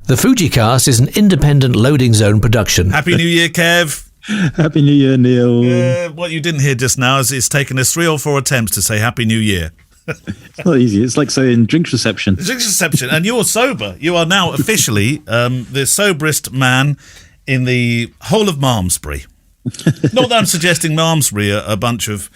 The Fujicast is an independent Loading Zone production. Happy New Year, Kev. Happy New Year, Neil. What you didn't hear just now is it's taken us 3 or 4 attempts to say Happy New Year. It's not easy. It's like saying drinks reception. Drinks reception. And you're sober. You are now officially the soberest man in the whole of Malmesbury. Not that I'm suggesting Malmesbury are a bunch of...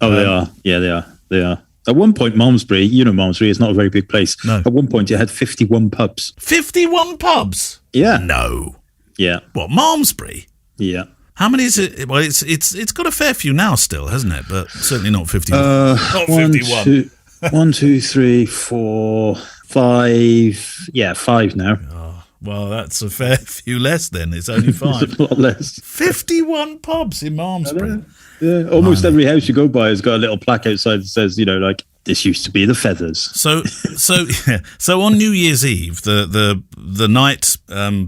Oh, they are. Yeah, they are. They are. At one point, Malmesbury, Malmesbury is not a very big place. No. At one point, it had 51 pubs. 51 pubs? Yeah. No. Yeah. What, Malmesbury? Yeah. How many is it? Well, it's got a fair few now still, hasn't it? But certainly not 51. Not 51. 1, 2, 3, 4, 5. Yeah, 5 now. Oh, well, that's a fair few less then. It's only 5. It's a lot less. 51 pubs in Malmesbury. Yeah, almost every house you go by has got a little plaque outside that says, this used to be the Feathers. So on New Year's Eve, the night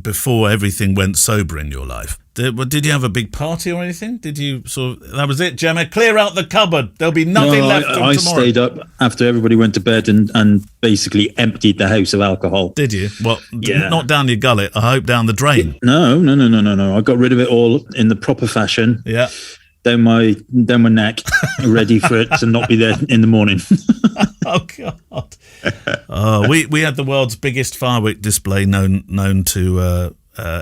before everything went sober in your life, did you have a big party or anything? Did you that was it, Gemma? Clear out the cupboard. There'll be nothing left till tomorrow. I stayed up after everybody went to bed and basically emptied the house of alcohol. Did you? Well, yeah. Not down your gullet. I hope down the drain. No. I got rid of it all in the proper fashion. Yeah. Down my neck, ready for it to not be there in the morning. Oh God! We had the world's biggest firework display known to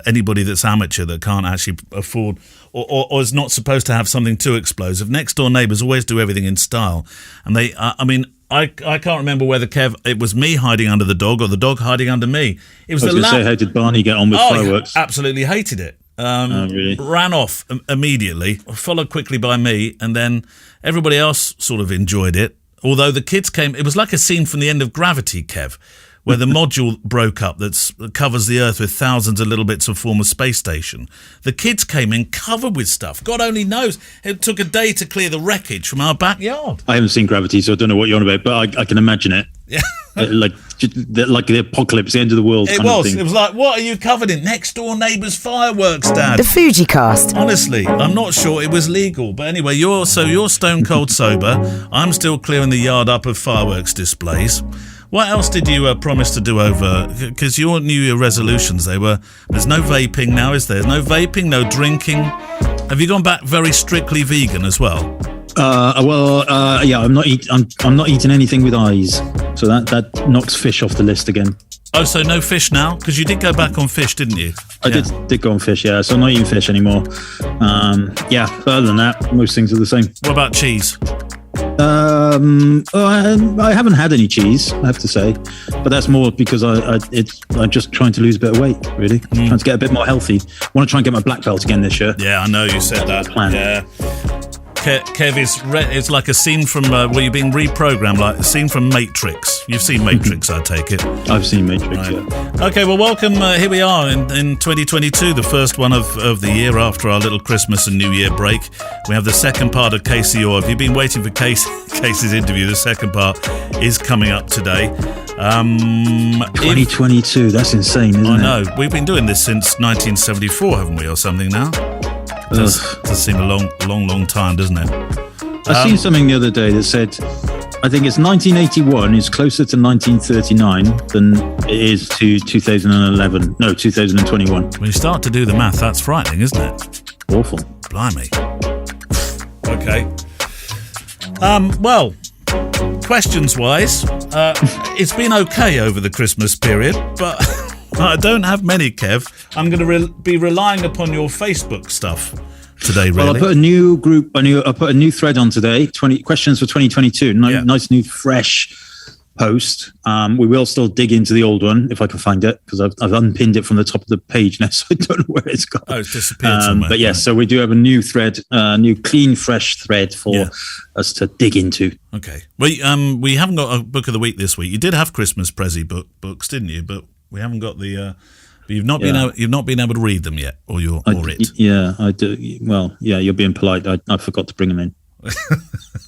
anybody that's amateur that can't actually afford or is not supposed to have something too explosive. Next door neighbours always do everything in style, and they. I can't remember whether it was me hiding under the dog or the dog hiding under me. It was. I was going to say, how did Barney get on with fireworks? He absolutely hated it. Really? Ran off immediately, followed quickly by me, and then everybody else sort of enjoyed it. Although the kids came, it was like a scene from the end of Gravity, Kev, where the module broke up that covers the Earth with thousands of little bits of former space station. The kids came in covered with stuff. God only knows. It took a day to clear the wreckage from our backyard. I haven't seen Gravity, so I don't know what you're on about, but I can imagine it. Yeah. like the apocalypse, the end of the world. It was. It was like, what are you covered in? Next door neighbour's fireworks, Dad. The Fujicast. Honestly, I'm not sure it was legal, but anyway, you're stone cold sober. I'm still clearing the yard up of fireworks displays. What else did you promise to do over? Because your New Year resolutions, there's no vaping now, is there? There's no vaping, no drinking. Have you gone back very strictly vegan as well? Yeah, I'm not eating anything with eyes, so that knocks fish off the list again. Oh, so no fish now? Because you did go back on fish, didn't you? I did go on fish, yeah. So I'm not eating fish anymore. Yeah, but other than that, most things are the same. What about cheese? I haven't had any cheese, I have to say, but that's more because I'm just trying to lose a bit of weight, really. Trying to get a bit more healthy. I want to try and get my black belt again this year. Yeah, I know you said that. Plan. Yeah. Kev, it's like a scene from where you're being reprogrammed, like a scene from Matrix. You've seen Matrix, I take it. I've seen Matrix, right. Yeah. Okay, well, welcome. Here we are in 2022, the first one of the year after our little Christmas and New Year break. We have the second part of Caseyord. If you've been waiting for Casey's interview, the second part is coming up today. 2022, that's insane, isn't it? I know. We've been doing this since 1974, haven't we, or something now? It does seem a long time, doesn't it? I seen something the other day that said, I think it's 1981 is closer to 1939 than it is to 2011. No, 2021. When you start to do the math, that's frightening, isn't it? Awful. Blimey. Okay. Well, questions-wise, it's been okay over the Christmas period, but... I don't have many, Kev. I'm going to be relying upon your Facebook stuff today, really. Well, I put a new group, I put a new thread on today, 20 questions for 2022. Nice new fresh post. We will still dig into the old one if I can find it, because I've unpinned it from the top of the page now, so I don't know where it's gone. Oh, it's disappeared somewhere. But yes, so we do have a new thread, new clean, fresh thread for us to dig into. Okay. Well, we haven't got a book of the week this week. You did have Christmas Prezi books, didn't you? But we haven't got the. But you've not been able to read them yet, or it. Yeah, I do. Well, yeah, you're being polite. I forgot to bring them in.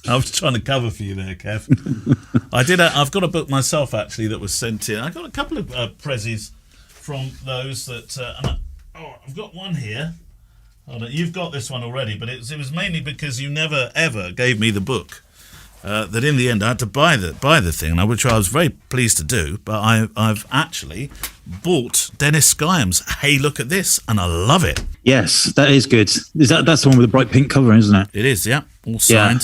I was trying to cover for you there, Kev. I've got a book myself actually that was sent in. I got a couple of Prezis from those that. I've got one here. Hold on, you've got this one already, but it was mainly because you never ever gave me the book that in the end I had to buy the thing, which I was very pleased to do. But I've actually bought Dennis Skyham's Hey Look at This, and I love it. Yes, that is good. That's the one with the bright pink cover, isn't it? It is, yeah. All signed.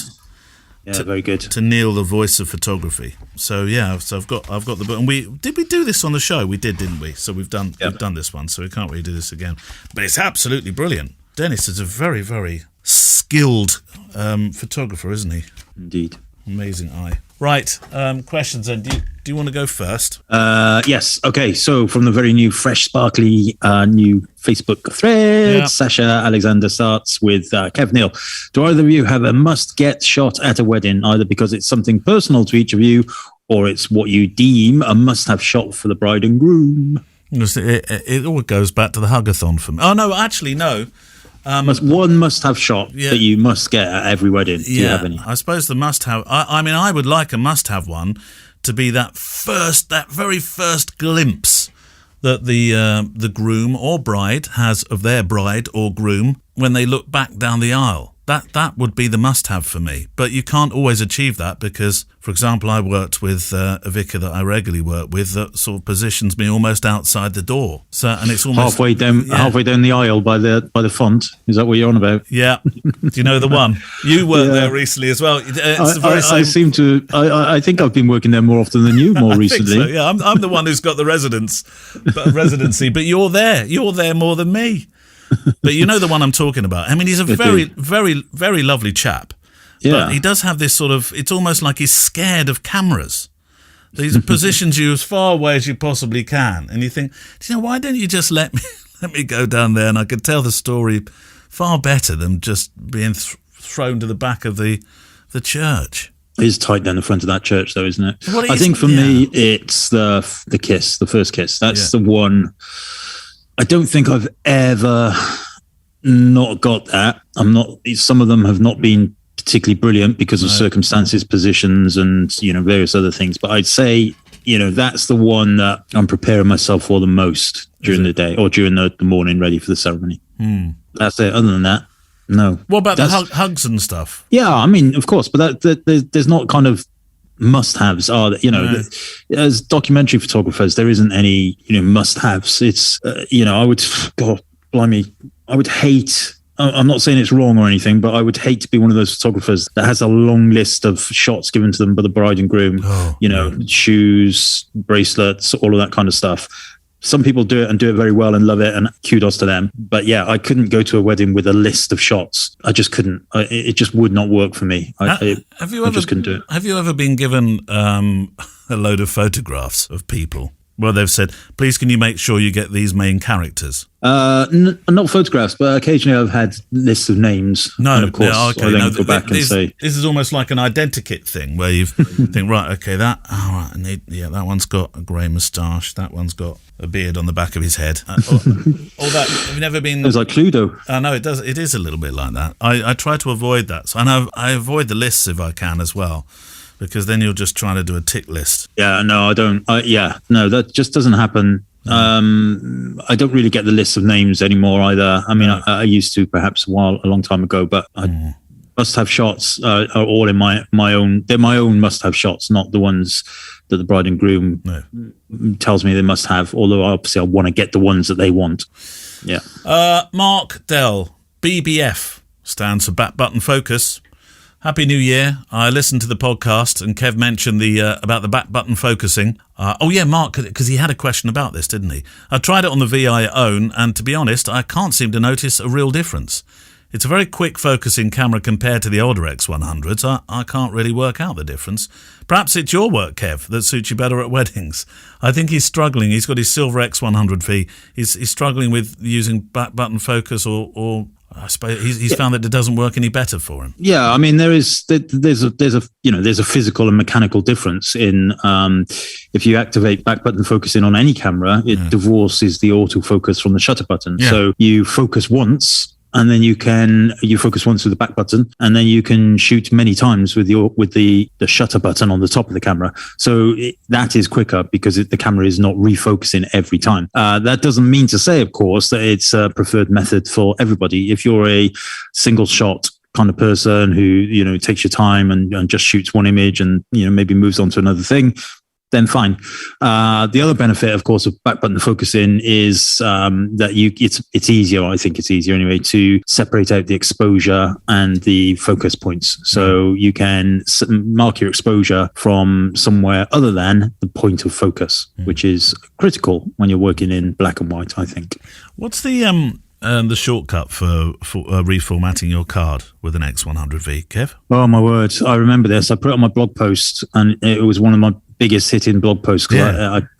Yeah, very good. To Neil, the voice of photography. So yeah, I've got the book, and we do this on the show. We did, didn't we? So we've done this one, so we can't really do this again. But it's absolutely brilliant. Dennis is a very, very skilled photographer, isn't he? Indeed. Amazing eye. Right, questions then. Do you want to go first? Yes. Okay. So from the very new, fresh, sparkly, new Facebook thread, Sasha Alexander starts with Kev Neil. Do either of you have a must-get shot at a wedding, either because it's something personal to each of you, or it's what you deem a must-have shot for the bride and groom? It all goes back to the Hugathon for me. Oh no, actually no. One must-have shot that you must get at every wedding. Do you have any? I suppose the must-have. I mean, I would like a must-have one to be that very first glimpse that the groom or bride has of their bride or groom when they look back down the aisle. That would be the must-have for me. But you can't always achieve that because, for example, I worked with a vicar that I regularly work with that sort of positions me almost outside the door. So, and it's almost halfway down the aisle by the font. Is that what you're on about? Yeah. Do you know the one? You worked there recently as well. I think I've been working there more often than you more recently. So, yeah, I'm the one who's got the residency, but you're there. You're there more than me. But you know the one I'm talking about. I mean, he's a very, very, very lovely chap. Yeah. But he does have this sort of, it's almost like he's scared of cameras. He positions you as far away as you possibly can. And you think, why don't you just let me go down there and I could tell the story far better than just being thrown to the back of the church. It is tight down the front of that church, though, isn't it? I think for me, it's the kiss, the first kiss. That's the one. I don't think I've ever not got that. Some of them have not been particularly brilliant because of circumstances, positions, and various other things. But I'd say that's the one that I'm preparing myself for the most during the day or during the morning, ready for the ceremony. That's it. Other than that, no. What about the hugs and stuff? Yeah, I mean, of course, but there's not kind of must-haves are as documentary photographers there isn't any must-haves. It's I would hate, I'm not saying it's wrong or anything, but I would hate to be one of those photographers that has a long list of shots given to them by the bride and groom, shoes, bracelets, all of that kind of stuff. Some people do it and do it very well and love it, and kudos to them. But yeah, I couldn't go to a wedding with a list of shots. I just couldn't. It just would not work for me. I just couldn't do it. Have you ever been given a load of photographs of people? Well, they've said, please can you make sure you get these main characters? Not photographs, but occasionally I've had lists of names. No, and of course, I then go back and say... This is almost like an identikit thing where you think, right, okay, that one's got a grey moustache, that one's got a beard on the back of his head. All that, have you never been... It was like Cluedo. No, it does. It is a little bit like that. I try to avoid that. So I avoid the lists if I can as well, because then you're just trying to do a tick list. Yeah, no, I don't. That just doesn't happen. I don't really get the list of names anymore either. I mean, I used to perhaps a long time ago, but I must-have shots are all in my own. They're my own must-have shots, not the ones that the bride and groom tells me they must have. Although obviously I want to get the ones that they want. Yeah. Mark Dell, BBF stands for back button focus. Happy New Year. I listened to the podcast and Kev mentioned about the back button focusing. Mark, because he had a question about this, didn't he? I tried it on the VI own, and to be honest, I can't seem to notice a real difference. It's a very quick focusing camera compared to the older X100s. I can't really work out the difference. Perhaps it's your work, Kev, that suits you better at weddings. I think he's struggling. He's got his silver X100V. He's struggling with using back button focus or I suppose he's found that it doesn't work any better for him. Yeah, I mean there's a physical and mechanical difference in if you activate back button focusing on any camera, it divorces the autofocus from the shutter button. Yeah. So you focus once, and then you focus once with the back button, and then you can shoot many times with the shutter button on the top of the camera. So that is quicker because the camera is not refocusing every time. That doesn't mean to say, of course, that it's a preferred method for everybody. If you're a single shot kind of person who, you know, takes your time and just shoots one image and, you know, maybe moves on to another thing, then fine. The other benefit, of course, of back button focusing is that it's easier. I think it's easier anyway to separate out the exposure and the focus points. So you can mark your exposure from somewhere other than the point of focus, which is critical when you're working in black and white, I think. What's the shortcut for reformatting your card with an X100V, Kev? Oh my word! I remember this. I put it on my blog post, and it was one of my biggest hitting blog posts.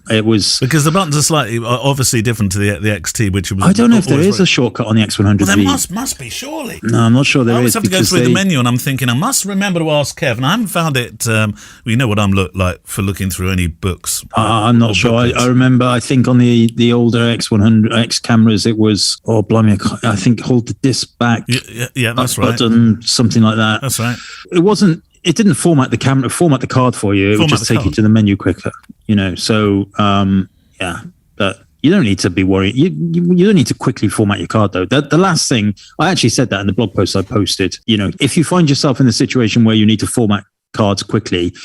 It was because the buttons are slightly obviously different to the XT, which was. I don't know if there is a shortcut on the X100V. Well, there must be, surely. No, I'm not sure there is. I always have to go through the menu, and I'm thinking I must remember to ask Kev, and I haven't found it. You know what I'm like for looking through any books. I'm not sure. I remember. I think on the older X100X cameras, it was blimey! I think hold the disc back. Yeah, that's right. Button, something like that. That's right. It wasn't. It didn't format the camera, format the card for you. It would just take you to the menu quicker, you know. So, but you don't need to be worried. You don't need to quickly format your card, though. The last thing, I actually said that in the blog post I posted. You know, if you find yourself in the situation where you need to format cards quickly,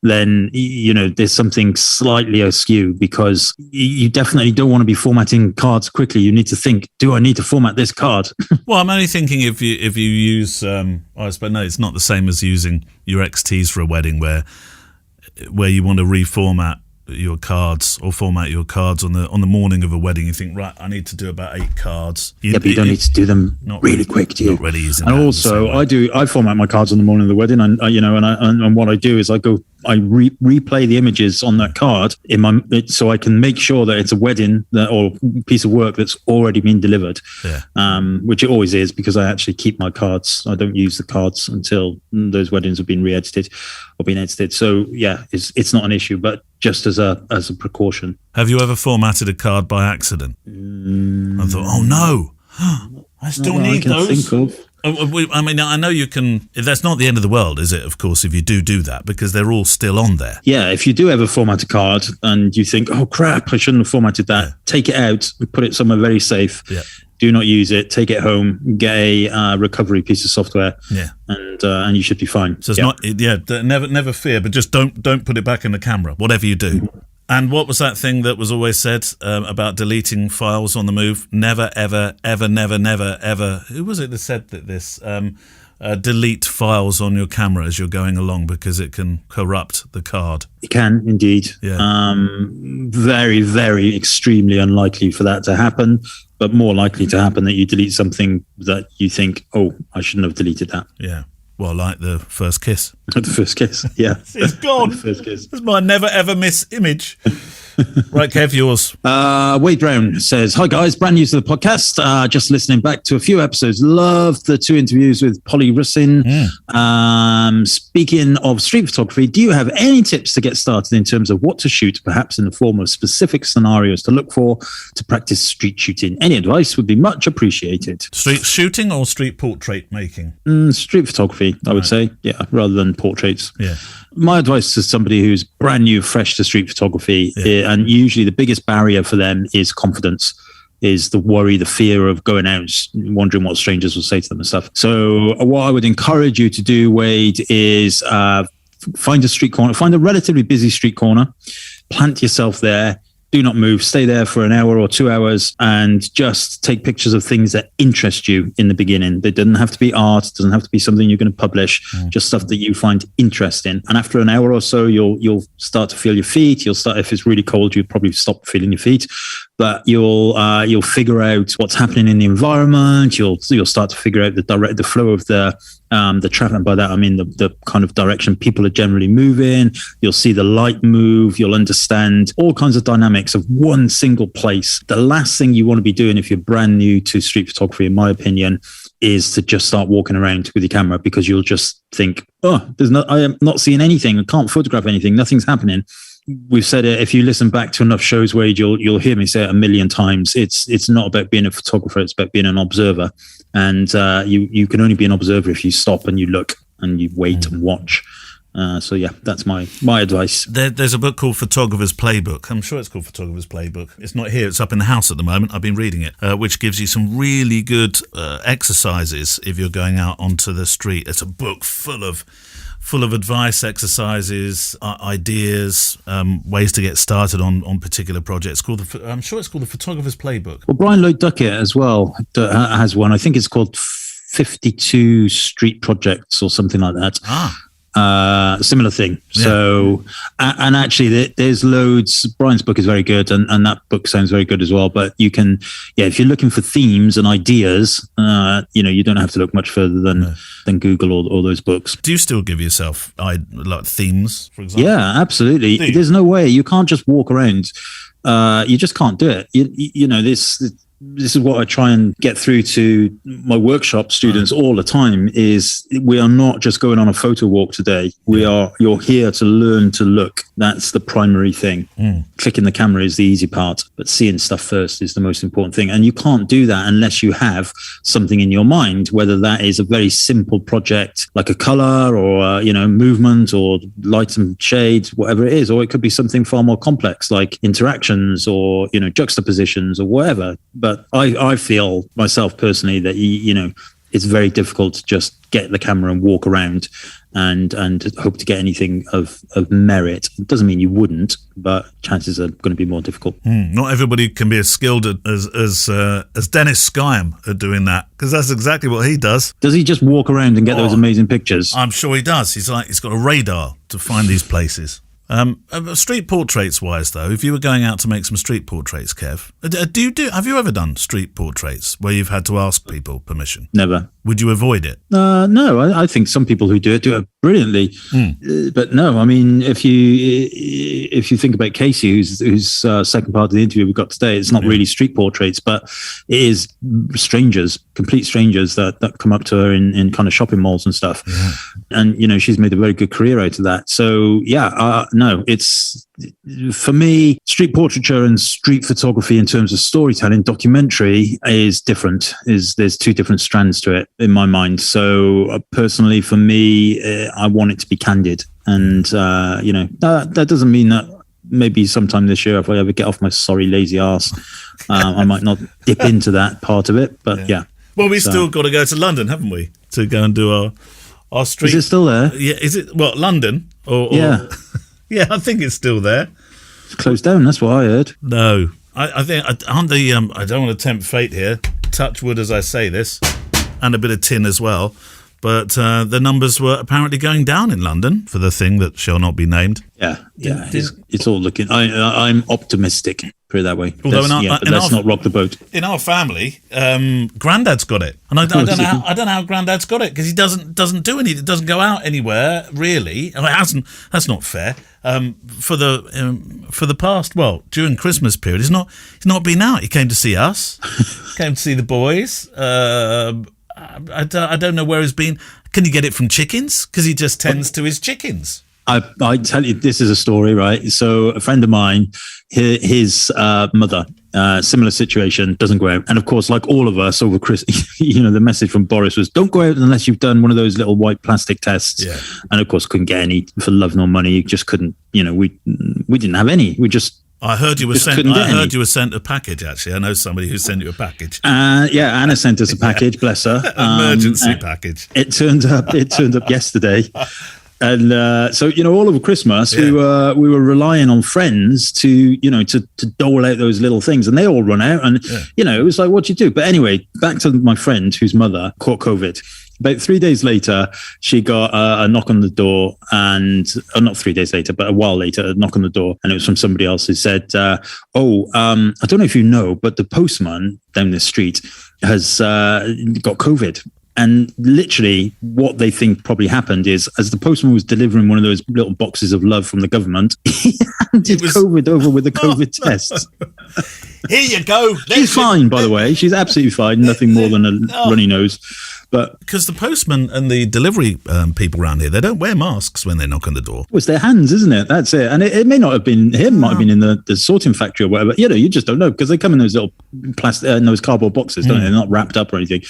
then, you know, there's something slightly askew, because you definitely don't want to be formatting cards quickly. You need to think, do I need to format this card? Well, I'm only thinking if you use, I suppose, no, it's not the same as using your XTs for a wedding where you want to reformat your cards or format your cards on the morning of a wedding. You think, right, I need to do about 8 cards. But you don't need to do them really quick, do you? Not really easy. And also, I format my cards on the morning of the wedding, and and what I do is I replay the images on that card so I can make sure that it's a wedding or piece of work that's already been delivered. Yeah. Which it always is, because I actually keep my cards. I don't use the cards until those weddings have been re-edited or been edited. So yeah, it's not an issue, but just as a precaution. Have you ever formatted a card by accident? I thought, oh no, I still need those. Think of. I mean, I know you can. That's not the end of the world, is it? Of course, if you do that, because they're all still on there. Yeah, if you do ever format a card and you think, "Oh crap, I shouldn't have formatted that," take it out and put it somewhere very safe. Yeah. Do not use it. Take it home. Get a recovery piece of software. Yeah. And you should be fine. So it's not. Yeah. Never fear, but just don't put it back in the camera. Whatever you do. And what was that thing that was always said about deleting files on the move? Never, ever, ever, never, never, ever. Who was it that said this? Delete files on your camera as you're going along, because it can corrupt the card. It can indeed. Yeah. Very, very extremely unlikely for that to happen, but more likely to happen that you delete something that you think, oh, I shouldn't have deleted that. Yeah. Well, like the first kiss. The first kiss, yeah. It's gone. The first kiss. It's my never ever miss image. Right, Kev, yours. Wade Brown says, hi guys, brand new to the podcast. Just listening back to a few episodes. Loved the 2 interviews with Polly Russin. Speaking of street photography, do you have any tips to get started in terms of what to shoot, perhaps in the form of specific scenarios to look for to practice street shooting? Any advice would be much appreciated. Street shooting or street portrait making? Street photography, I would say, yeah, rather than portraits. Yeah. My advice to somebody who's brand new, fresh to street photography, and usually the biggest barrier for them is confidence, is the worry, the fear of going out, wondering what strangers will say to them and stuff. So what I would encourage you to do, Wade, is find a street corner, find a relatively busy street corner, plant yourself there. Do not move. Stay there for an hour or 2 hours and just take pictures of things that interest you in the beginning. It doesn't have to be art. It doesn't have to be something you're going to publish. Just stuff that you find interesting. And after an hour or so, you'll start to feel your feet. You'll start, if it's really cold, you'll probably stop feeling your feet. But you'll figure out what's happening in the environment. You'll start to figure out the flow of the traffic. And by that I mean the kind of direction people are generally moving. You'll see the light move. You'll understand all kinds of dynamics of one single place. The last thing you want to be doing if you're brand new to street photography, in my opinion, is to just start walking around with your camera, because you'll just think, I am not seeing anything. I can't photograph anything. Nothing's happening. We've said it. If you listen back to enough shows, Wade, you'll hear me say it a million times. It's not about being a photographer. It's about being an observer. And you can only be an observer if you stop and you look and you wait and watch. So yeah, that's my advice. There's a book called Photographer's Playbook. I'm sure it's called Photographer's Playbook. It's not here. It's up in the house at the moment. I've been reading it, which gives you some really good exercises if you're going out onto the street. It's a book full of advice, exercises, ideas, ways to get started on particular projects. I'm sure it's called the Photographer's Playbook. Well, Brian Lloyd Duckett as well has one. I think it's called 52 Street Projects or something like that. Similar thing. Yeah. So, and actually there's loads. Brian's book is very good, and that book sounds very good as well. But you can, if you're looking for themes and ideas, you don't have to look much further than Google or those books. Do you still give yourself like themes, for example? Yeah, absolutely. There's no way. You can't just walk around. You just can't do it. This is what I try and get through to my workshop students all the time is we are not just going on a photo walk today. You're here to learn to look. That's the primary thing. Clicking the camera is the easy part, but seeing stuff first is the most important thing. And you can't do that unless you have something in your mind, whether that is a very simple project like a color or, movement or light and shade, whatever it is, or it could be something far more complex like interactions or, juxtapositions or whatever. But I feel myself personally that, it's very difficult to just get the camera and walk around and hope to get anything of merit. It doesn't mean you wouldn't, but chances are going to be more difficult. Not everybody can be as skilled as Dennis Skyam at doing that, because that's exactly what he does. Does he just walk around and get those amazing pictures? I'm sure he does. He's got a radar to find these places. Street portraits wise though, if you were going out to make some street portraits, Kev, have you ever done street portraits where you've had to ask people permission? Never. Would you avoid it? No, I think some people who do it brilliantly. But no, I mean, if you think about Casey, who's second part of the interview we've got today, it's not really street portraits, but it is strangers, complete strangers that come up to her in kind of shopping malls and stuff. Yeah. And, she's made a very good career out of that. So no, it's, for me, street portraiture and street photography in terms of storytelling, documentary is different. There's two different strands to it in my mind. So personally, for me, I want it to be candid. And, that doesn't mean that maybe sometime this year, if I ever get off my sorry, lazy arse, I might not dip into that part of it. But yeah. Well, we still got to go to London, haven't we? To go and do our street. Is it still there? Yeah. Is it, London? Yeah. Yeah, I think it's still there. It's closed down. That's what I heard. No, I think on the. I don't want to tempt fate here. Touch wood as I say this, and a bit of tin as well. But the numbers were apparently going down in London for the thing that shall not be named. Yeah. It's all looking. I'm optimistic. Put it that way. Although let's not rock the boat. In our family, Grandad's got it, and I don't know how Grandad's got it because he doesn't do anything. Doesn't go out anywhere really. And it hasn't. That's not fair. For the past, during Christmas period, he's not been out. He came to see us, came to see the boys. I don't know where he's been. Can you get it from chickens? Because he just tends to his chickens. I tell you, this is a story, right? So a friend of mine, his mother, similar situation, doesn't go out. And of course, like all of us over Christmas, the message from Boris was, don't go out unless you've done one of those little white plastic tests. Yeah. And of course, couldn't get any for love nor money. You just couldn't, we didn't have any. We just... I heard you were sent. I heard you were sent a package. Actually, I know somebody who sent you a package. Anna sent us a package. Bless her. Emergency package. It turned up yesterday, and so all over Christmas we were relying on friends to dole out those little things, and they all run out, and it was like, what do you do? But anyway, back to my friend whose mother caught COVID. About 3 days later, she got a knock on the door, and not 3 days later, but a while later, a knock on the door, and it was from somebody else who said, I don't know if you know, but the postman down this street has got COVID. And literally what they think probably happened is, as the postman was delivering one of those little boxes of love from the government, he handed COVID over with a COVID test. Here you go. She's fine, by the way. She's absolutely fine. Nothing more than a runny nose. But because the postman and the delivery people around here, they don't wear masks when they knock on the door. Well, it's their hands, isn't it? That's it. And it may not have been him. Might have been in the sorting factory or whatever. You just don't know, because they come in those little plastic, those cardboard boxes, don't they? They're not wrapped up or anything.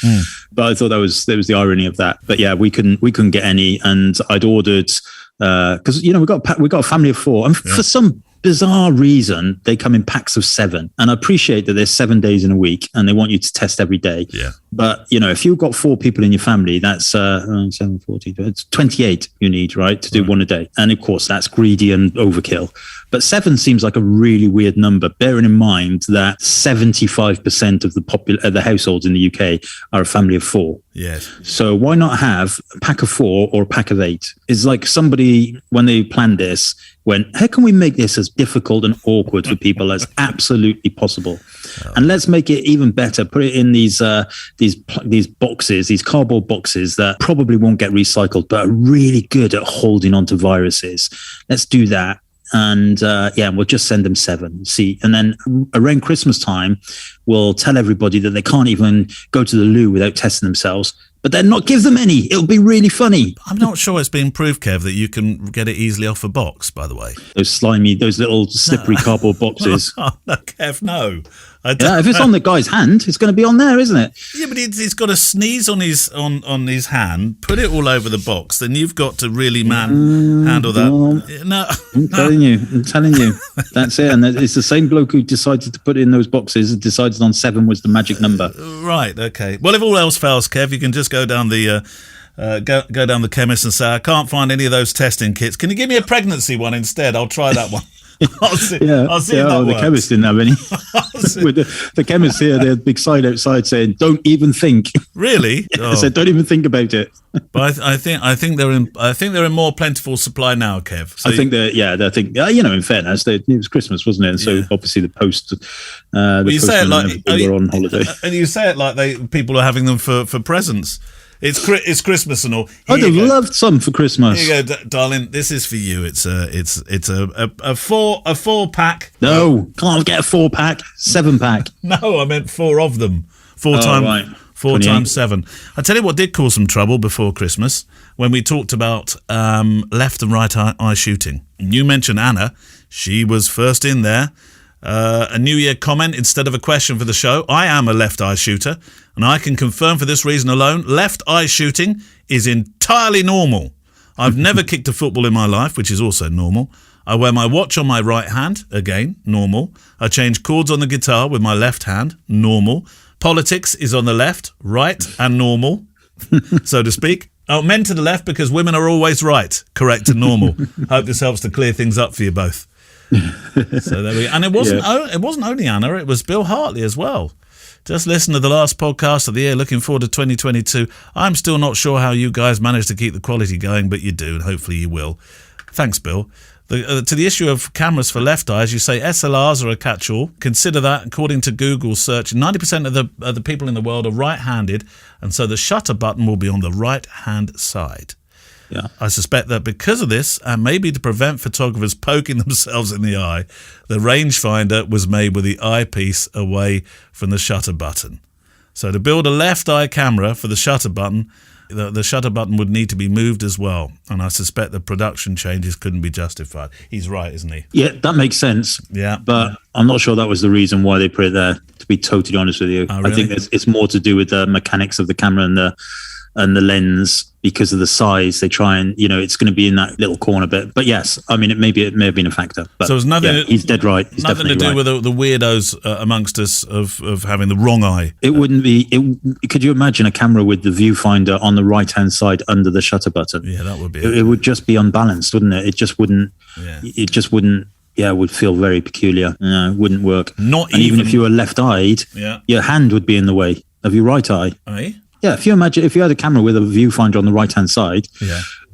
But I thought there was the irony of that. But yeah, we couldn't get any, and I'd ordered because we've got a family of 4, and for some bizarre reason they come in packs of 7. And I appreciate that there's 7 days in a week, and they want you to test every day. Yeah. But if you've got 4 people in your family, that's 7, 40, it's 28 you need, right, to do one a day. And of course, that's greedy and overkill. But 7 seems like a really weird number, bearing in mind that 75% of the households in the UK are a family of 4. Yes. So why not have a pack of 4 or a pack of 8? It's like somebody, when they planned this, went, how can we make this as difficult and awkward for people as absolutely possible? And let's make it even better. Put it in these boxes, these cardboard boxes that probably won't get recycled, but are really good at holding onto viruses. Let's do that. And we'll just send them 7. See, and then around Christmas time, we'll tell everybody that they can't even go to the loo without testing themselves, but then not give them any. It'll be really funny. I'm not sure it's been proved, Kev, that you can get it easily off a box, by the way. Those little slippery cardboard boxes. No, Kev, no. If it's on the guy's hand, it's going to be on there, isn't it? Yeah, but he's got to sneeze on his hand, put it all over the box. Then you've got to really handle that. No, I'm telling you, that's it. And it's the same bloke who decided to put it in those boxes and decided on 7 was the magic number. Right. Okay. Well, if all else fails, Kev, you can just go down the chemist and say, I can't find any of those testing kits. Can you give me a pregnancy one instead? I'll try that one. I'll see if that the chemist didn't have any. With the chemist here, they had a big sign outside saying, "Don't even think." Really? I said, "Don't even think about it." But I think they're in more plentiful supply now, Kev. So in fairness, it was Christmas, wasn't it? And so obviously the post. You say it like were on holiday, and you say it like people are having them for presents. It's Christmas and all. I'd have loved some for Christmas. Here you go, darling. This is for you. It's a 4 pack. No, can't get a 4 pack. 7 pack. No, I meant 4 of them. 4 times 7. I tell you what did cause some trouble before Christmas when we talked about left and right eye shooting. You mentioned Anna. She was first in there. A New Year comment instead of a question for the show. I am a left eye shooter, and I can confirm for this reason alone, left eye shooting is entirely normal. I've never kicked a football in my life, which is also normal. I wear my watch on my right hand, again, normal. I change chords on the guitar with my left hand, normal. Politics is on the left, right, and normal, so to speak. Oh, men to the left because women are always right, correct and normal. Hope this helps to clear things up for you both. So there we go. And it wasn't only Anna, it was Bill Hartley as well. Just listen to the last podcast of the year, looking forward to 2022. I'm still not sure how you guys managed to keep the quality going, but you do, and hopefully you will. Thanks, Bill. To the issue of cameras for left eyes, you say SLRs are a catch-all. Consider that, according to Google search, 90% of the people in the world are right-handed, and so the shutter button will be on the right-hand side. Yeah. I suspect that because of this, and maybe to prevent photographers poking themselves in the eye, the rangefinder was made with the eyepiece away from the shutter button. So to build a left eye camera for the shutter button, the shutter button would need to be moved as well. And I suspect the production changes couldn't be justified. He's right, isn't he? Yeah, that makes sense. Yeah. But I'm not sure that was the reason why they put it there, to be totally honest with you. Oh, really? I think it's more to do with the mechanics of the camera and the lens. Because of the size, they try and, it's going to be in that little corner bit. But yes, I mean, it may have been a factor. But so it's nothing. He's dead right. He's nothing to do right. with the weirdos amongst us of having the wrong eye. It wouldn't be. Could you imagine a camera with the viewfinder on the right hand side under the shutter button? Yeah, that would be. It would just be unbalanced, wouldn't it? It just wouldn't. Yeah. It just wouldn't. Yeah, it would feel very peculiar. It wouldn't work. Even if you were left-eyed, your hand would be in the way of your right eye. Aye. Yeah, if you had a camera with a viewfinder on the right-hand side,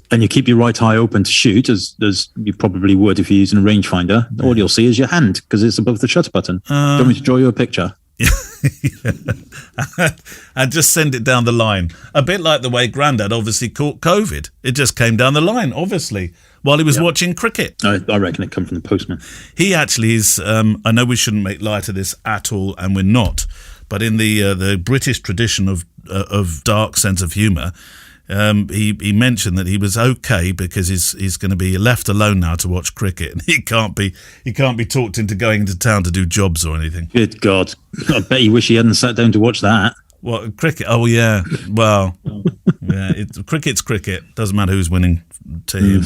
and you keep your right eye open to shoot, as you probably would if you're using a rangefinder, all you'll see is your hand because it's above the shutter button. Do you want me to draw you a picture? And just send it down the line. A bit like the way Grandad obviously caught COVID. It just came down the line, obviously, while he was watching cricket. I reckon it come from the postman. He actually is, I know we shouldn't make light of this at all, and we're not, but in the British tradition of dark sense of humour, he mentioned that he was okay because he's going to be left alone now to watch cricket, and he can't be talked into going into town to do jobs or anything. Good God, I bet you wish he hadn't sat down to watch that. What, cricket? Oh yeah, well, yeah. Cricket's cricket. Doesn't matter who's winning team.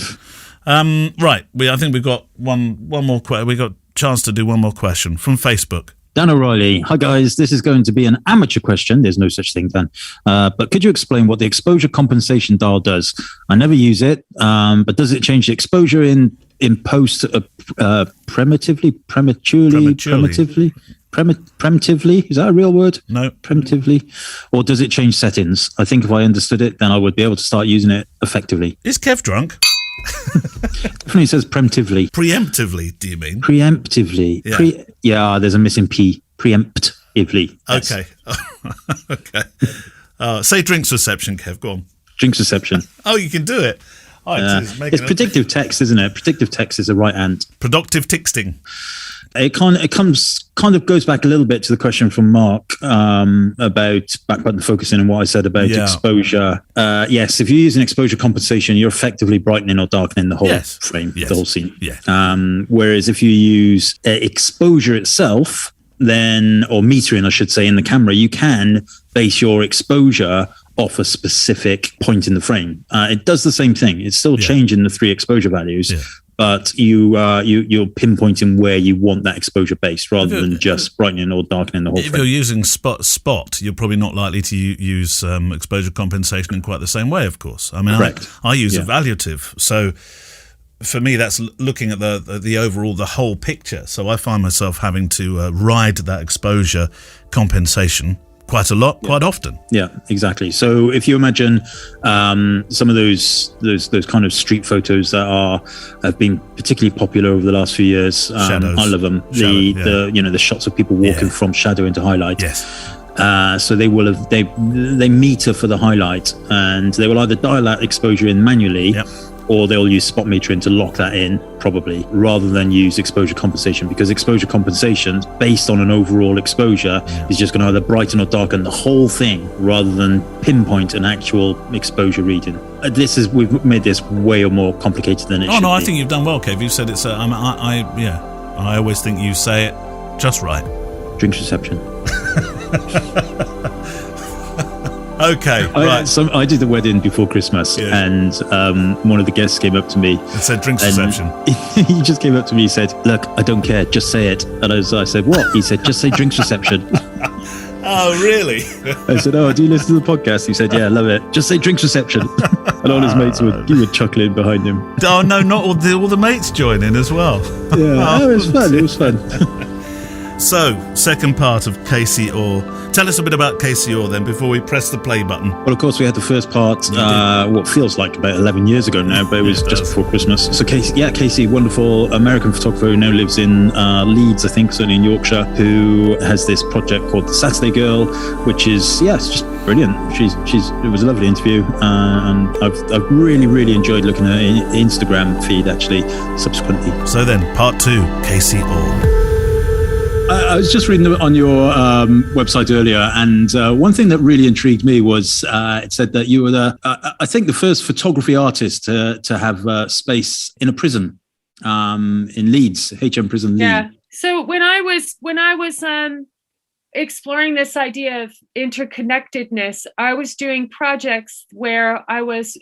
Right. I think we've got one more. We got a chance to do one more question from Facebook. Dan O'Reilly. Hi, guys. This is going to be an amateur question. There's no such thing, Dan. But could you explain what the exposure compensation dial does? I never use it, but does it change the exposure in post primitively? Is that a real word? No. Primitively? Or does it change settings? I think if I understood it, then I would be able to start using it effectively. Is Kev drunk? Definitely says preemptively. Preemptively, do you mean? Preemptively. Yeah. There's a missing P. Preemptively. Yes. Okay. Okay. Say drinks reception, Kev. Go on. Drinks reception. Oh, you can do it. Oh, it's predictive text, isn't it? Predictive text is a right hand. Productive texting. It kind of goes back a little bit to the question from Mark about back button focusing and what I said about exposure. Yes, if you're using exposure compensation, you're effectively brightening or darkening the whole frame, the whole scene. Yeah. Whereas if you use exposure itself, then, or metering, I should say, in the camera, you can base your exposure off a specific point in the frame. It does the same thing. It's still changing the 3 exposure values. Yeah. But you're pinpointing where you want that exposure based rather than just brightening or darkening the whole frame. If you're using spot, you're probably not likely to use exposure compensation in quite the same way, of course. I mean, correct. I use evaluative. So for me, that's looking at the overall, the whole picture. So I find myself having to ride that exposure compensation quite a lot, quite often. Yeah, exactly. So if you imagine some of those kind of street photos that have been particularly popular over the last few years, shadows. I love them. The shots of people walking from shadow into highlight. Yes. So they will have they meter for the highlight, and they will either dial that exposure in manually. Or they'll use spot metering to lock that in, probably, rather than use exposure compensation, because exposure compensation, based on an overall exposure, is just going to either brighten or darken the whole thing, rather than pinpoint an actual exposure reading. We've made this way more complicated than it should be. I think you've done well, Kev. You said it's. I always think you say it just right. Drinks reception. Okay, right. I did the wedding before Christmas, and one of the guests came up to me. It said drinks reception. He just came up to me and said, "Look, I don't care, just say it." And I said, "What?" He said, "Just say drinks reception." Oh, really? I said, "Oh, do you listen to the podcast?" He said, "Yeah, I love it. Just say drinks reception." And all his mates were chuckling behind him. Oh, no, not all the mates join in as well. Yeah, it was fun. It was fun. So, second part of Caseyord. Tell us a bit about Caseyord then before we press the play button. Well, of course, we had the first part, what feels like about 11 years ago now, but it was just before Christmas. So Casey, wonderful American photographer who now lives in Leeds, I think, certainly in Yorkshire, who has this project called The Saturday Girl, which is, it's just brilliant. It was a lovely interview, and I've really, really enjoyed looking at her Instagram feed, actually, subsequently. So then, part 2, Caseyord. I was just reading on your website earlier, and one thing that really intrigued me was it said that you were I think the first photography artist to have space in a prison in Leeds, HM Prison Leeds. Yeah. So when I was exploring this idea of interconnectedness, I was doing projects where I was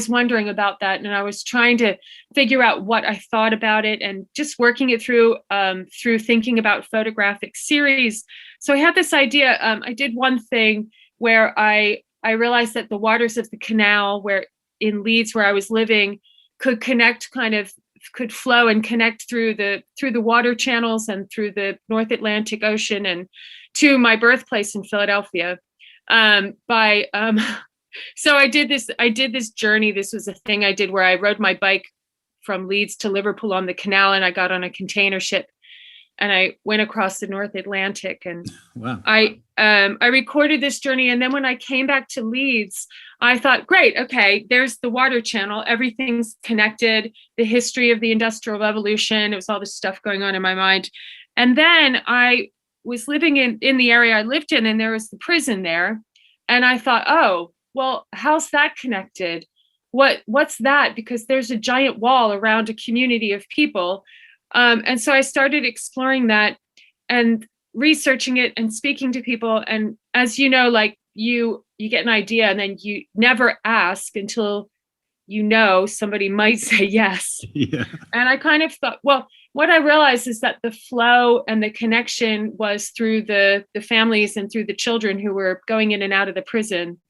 wondering about that, and I was trying to figure out what I thought about it, and just working it through thinking about photographic series. So I had this idea. I did one thing where I realized that the waters of the canal, where in Leeds, where I was living, could flow and connect through the water channels and through the North Atlantic Ocean and to my birthplace in Philadelphia. So I did this journey. This was a thing I did where I rode my bike from Leeds to Liverpool on the canal, and I got on a container ship and I went across the North Atlantic, and wow. I recorded this journey. And then when I came back to Leeds, I thought, great, okay, there's the water channel. Everything's connected, the history of the Industrial Revolution. It was all this stuff going on in my mind. And then I was living in the area I lived in, and there was the prison there. And I thought, oh, well, how's that connected? What's that? Because there's a giant wall around a community of people. And so I started exploring that and researching it and speaking to people. And as you know, like you get an idea and then you never ask until somebody might say yes. Yeah. And I kind of thought, well, what I realized is that the flow and the connection was through the families and through the children who were going in and out of the prison.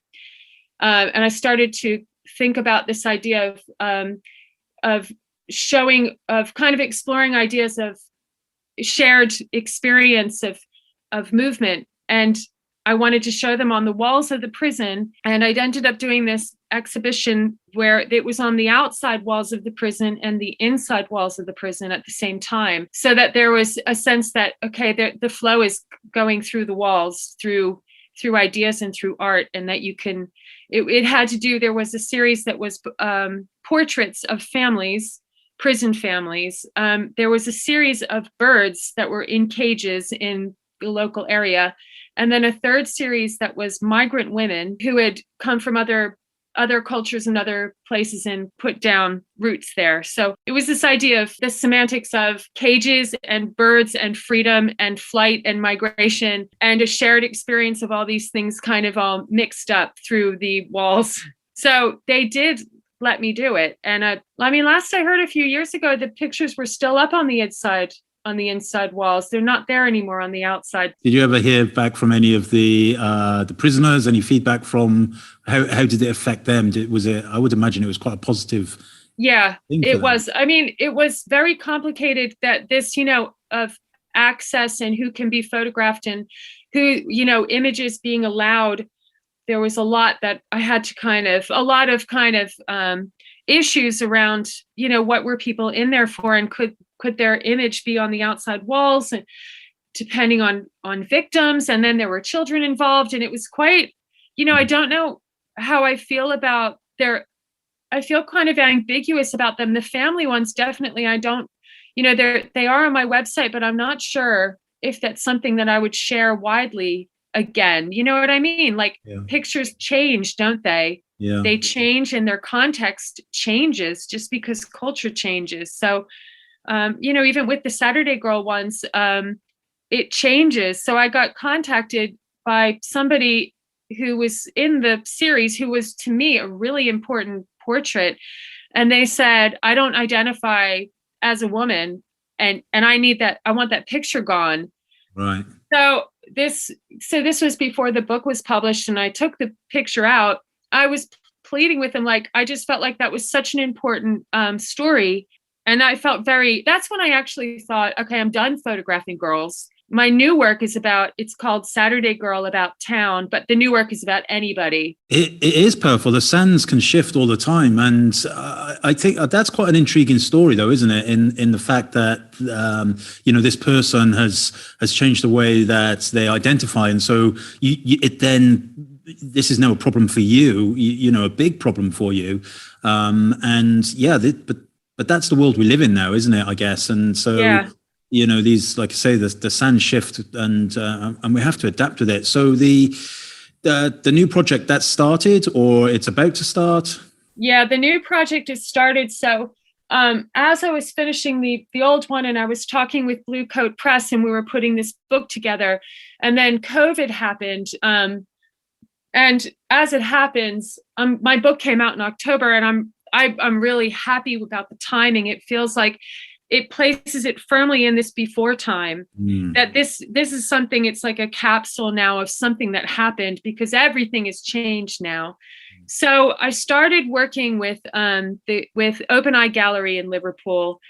And I started to think about this idea of kind of exploring ideas of shared experience of movement. And I wanted to show them on the walls of the prison. And I ended up doing this exhibition where it was on the outside walls of the prison and the inside walls of the prison at the same time, so that there was a sense that, okay, the flow is going through the walls, through ideas and through art, and that you can, it had to do, there was a series that was portraits of families, prison families. There was a series of birds that were in cages in the local area. And then a third series that was migrant women who had come from other cultures and other places and put down roots there. So it was this idea of the semantics of cages and birds and freedom and flight and migration and a shared experience of all these things kind of all mixed up through the walls. So they did let me do it. And last I heard a few years ago, the pictures were still up on the inside walls. They're not there anymore on the outside. Did you ever hear back from any of the prisoners? Any feedback from how did it affect them? I would imagine it was quite a positive. Yeah, it was. I mean, it was very complicated that this, of access and who can be photographed and who, images being allowed. There was a lot that I had to issues around, what were people in there for, and could their image be on the outside walls, and depending on victims. And then there were children involved, and it was quite, I don't know how I feel about I feel kind of ambiguous about them. The family ones, definitely, I don't, they are on my website, but I'm not sure if that's something that I would share widely again. You know what I mean? Like, pictures change, don't they? Yeah. They change, and their context changes just because culture changes. So, even with the Saturday Girl ones, it changes. So I got contacted by somebody who was in the series, who was, to me, a really important portrait. And they said, I don't identify as a woman, and I want that picture gone. Right. So this was before the book was published, and I took the picture out. I was pleading with him, like, I just felt like that was such an important story. And I felt that's when I actually thought, okay, I'm done photographing girls. My new work it's called Saturday Girl, about town, but the new work is about anybody. It is powerful. The sands can shift all the time. And I think that's quite an intriguing story, though, isn't it? In the fact that, this person has changed the way that they identify. And so this is now a problem for you, a big problem for you. But that's the world we live in now, isn't it, I guess? And so, these, like I say, the sand shift, and we have to adapt with it. So the new project that's started, or it's about to start? Yeah, the new project is started. So as I was finishing the old one, and I was talking with Blue Coat Press, and we were putting this book together, and then COVID happened. And as it happens, my book came out in October, and I'm really happy about the timing. It feels like it places it firmly in this before time, that this is something, it's like a capsule now of something that happened, because everything has changed now. So I started working with Open Eye Gallery in Liverpool,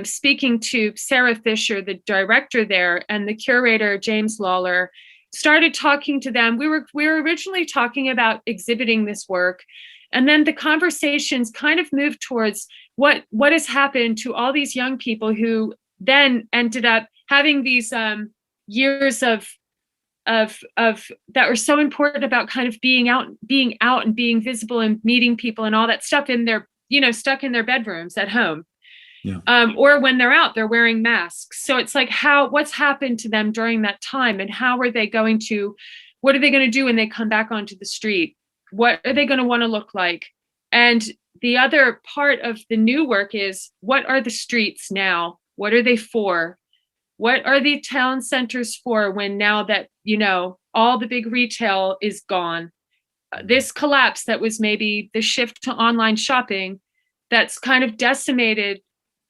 speaking to Sarah Fisher, the director there, and the curator, James Lawler. Started talking to them. We were originally talking about exhibiting this work, and then the conversations kind of moved towards what has happened to all these young people who then ended up having these years of that were so important about kind of being out and being visible and meeting people and all that stuff in their, stuck in their bedrooms at home. Yeah. Or when they're out, they're wearing masks. So it's like, what's happened to them during that time, and what are they going to do when they come back onto the street? What are they going to want to look like? And the other part of the new work is, what are the streets now? What are they for? What are the town centers for, when now that, all the big retail is gone? this collapse that was maybe the shift to online shopping that's kind of decimated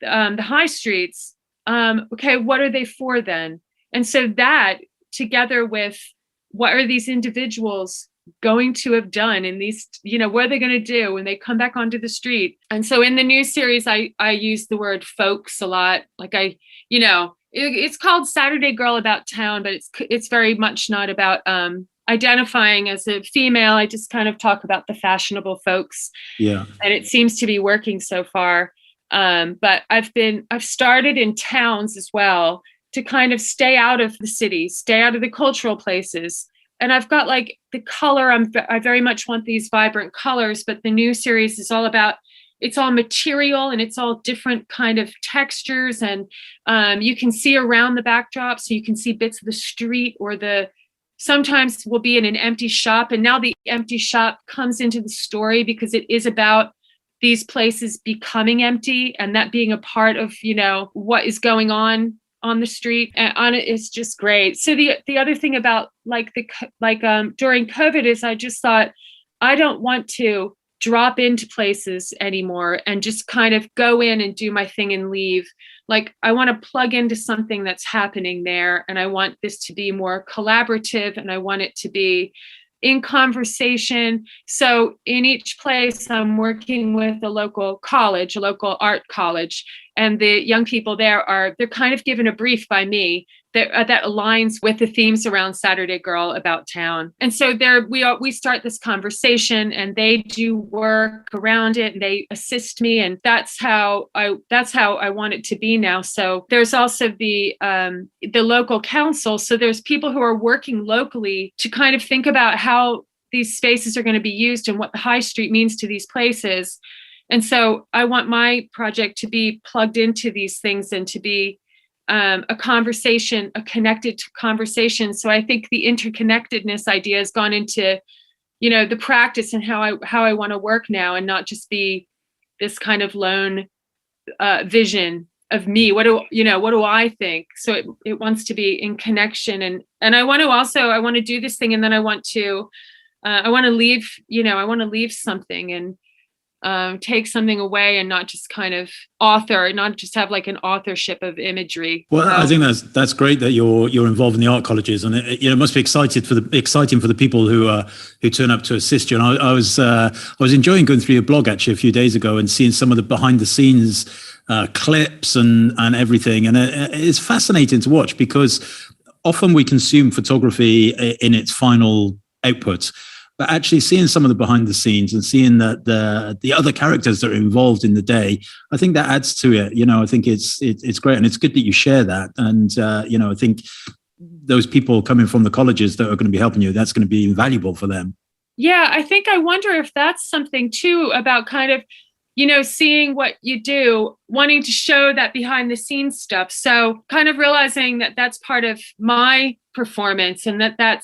the high streets. Okay, what are they for then? And so that, together with what are these individuals going to have done in these, what are they going to do when they come back onto the street? And so in the new series, I use the word folks a lot. Like it's called Saturday Girl About Town, but it's very much not about identifying as a female. I just kind of talk about the fashionable folks. Yeah. And it seems to be working so far. But I've started in towns as well to kind of stay out of the city, stay out of the cultural places. And I've got like the color, I very much want these vibrant colors, but the new series is all about, it's all material and it's all different kind of textures. And you can see around the backdrop, so you can see bits of the street, or sometimes we'll be in an empty shop. And now the empty shop comes into the story because it is about these places becoming empty and that being a part of, what is going on the street. And it's just great. So the other thing about during COVID is I just thought, I don't want to drop into places anymore and just kind of go in and do my thing and leave. Like, I want to plug into something that's happening there. And I want this to be more collaborative, and I want it to be in conversation. So in each place, I'm working with a local college, a local art college, and the young people there they're kind of given a brief by me that aligns with the themes around Saturday Girl About Town. And so we start this conversation, and they do work around it, and they assist me, and that's how I want it to be now. So there's also the local council. So there's people who are working locally to kind of think about how these spaces are going to be used and what the high street means to these places. And so I want my project to be plugged into these things and to be a conversation, a connected conversation. So I think the interconnectedness idea has gone into, the practice and how I want to work now, and not just be this kind of lone vision of me. What do I think? So it wants to be in connection, and I want to do this thing, and then I want to leave, I want to leave something and take something away, and not just kind of not just have like an authorship of imagery. Well, I think that's great that you're involved in the art colleges, and it must be exciting for the people who turn up to assist you. And I was enjoying going through your blog actually a few days ago and seeing some of the behind the scenes clips and everything, and it's fascinating to watch, because often we consume photography in its final output. But actually seeing some of the behind the scenes and seeing the other characters that are involved in the day, I think that adds to it. I think it's great, and it's good that you share that. And I think those people coming from the colleges that are going to be helping you, that's going to be invaluable for them. Yeah, I wonder if that's something too about kind of, seeing what you do, wanting to show that behind the scenes stuff. So kind of realizing that that's part of my performance, and that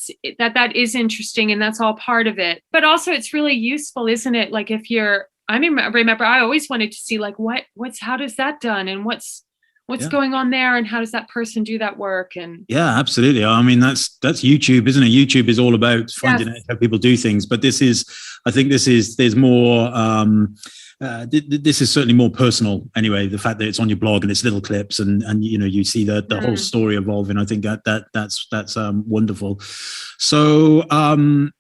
is interesting, and that's all part of it. But also it's really useful, isn't it? Like I remember I always wanted to see like how does that done, and what's going on there, and how does that person do that work? And yeah, absolutely. I mean, that's YouTube, isn't it? YouTube is all about finding out how people do things, but there's more. This is certainly more personal anyway, the fact that it's on your blog and it's little clips, and you see the whole story evolving. I think that's wonderful. So on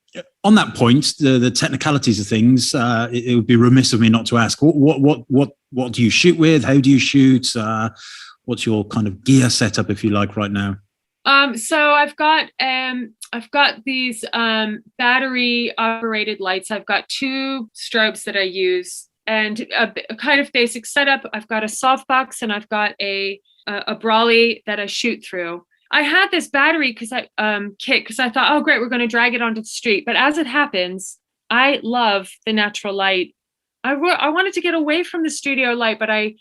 that point, the technicalities of things, it would be remiss of me not to ask, what do you shoot with? How do you shoot? What's your kind of gear setup, if you like, right now? So I've got these battery operated lights. I've got 2 strobes that I use, and a kind of basic setup. I've got a softbox, and I've got a brolly that I shoot through. I had this battery kit because I thought, oh great, we're going to drag it onto the street. But as it happens, I love the natural light. I wanted to get away from the studio light, but I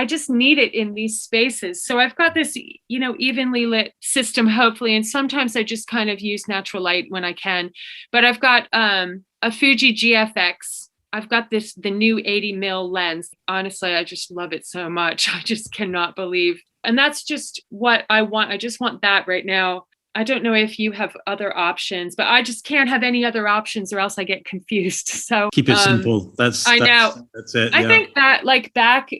just need it in these spaces. So I've got this, evenly lit system, hopefully. And sometimes I just kind of use natural light when I can. But I've got a Fuji GFX. I've got the new 80mm lens. Honestly, I just love it so much. I just cannot believe. And that's just what I want. I just want that right now. I don't know if you have other options, but I just can't have any other options or else I get confused. So keep it simple. That's it. I think that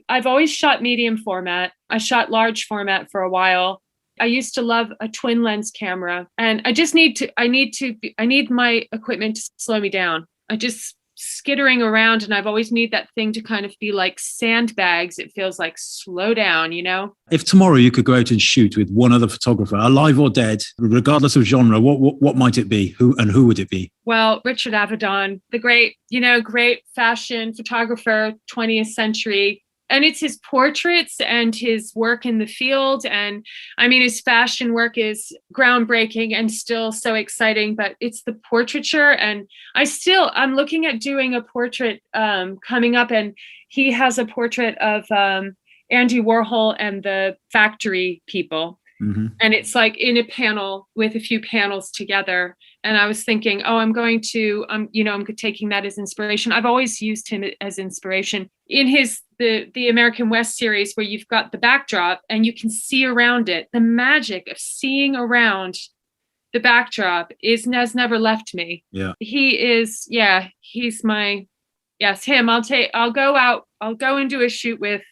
I've always shot medium format. I shot large format for a while. I used to love a twin lens camera, and I need my equipment to slow me down. I just skittering around, and I've always need that thing to kind of be like sandbags. It feels like slow down, If tomorrow you could go out and shoot with one other photographer, alive or dead, regardless of genre, what might it be? Who would it be? Well, Richard Avedon, the great fashion photographer, 20th century. And it's his portraits and his work in the field. And I mean, his fashion work is groundbreaking and still so exciting, but it's the portraiture. And I'm looking at doing a portrait coming up, and he has a portrait of Andy Warhol and the factory people. Mm-hmm. And it's like in a panel with a few panels together. And I was thinking, I'm taking that as inspiration. I've always used him as inspiration in the American West series, where you've got the backdrop and you can see around it. The magic of seeing around the backdrop has never left me. Yeah. He's him. I'll go and do a shoot with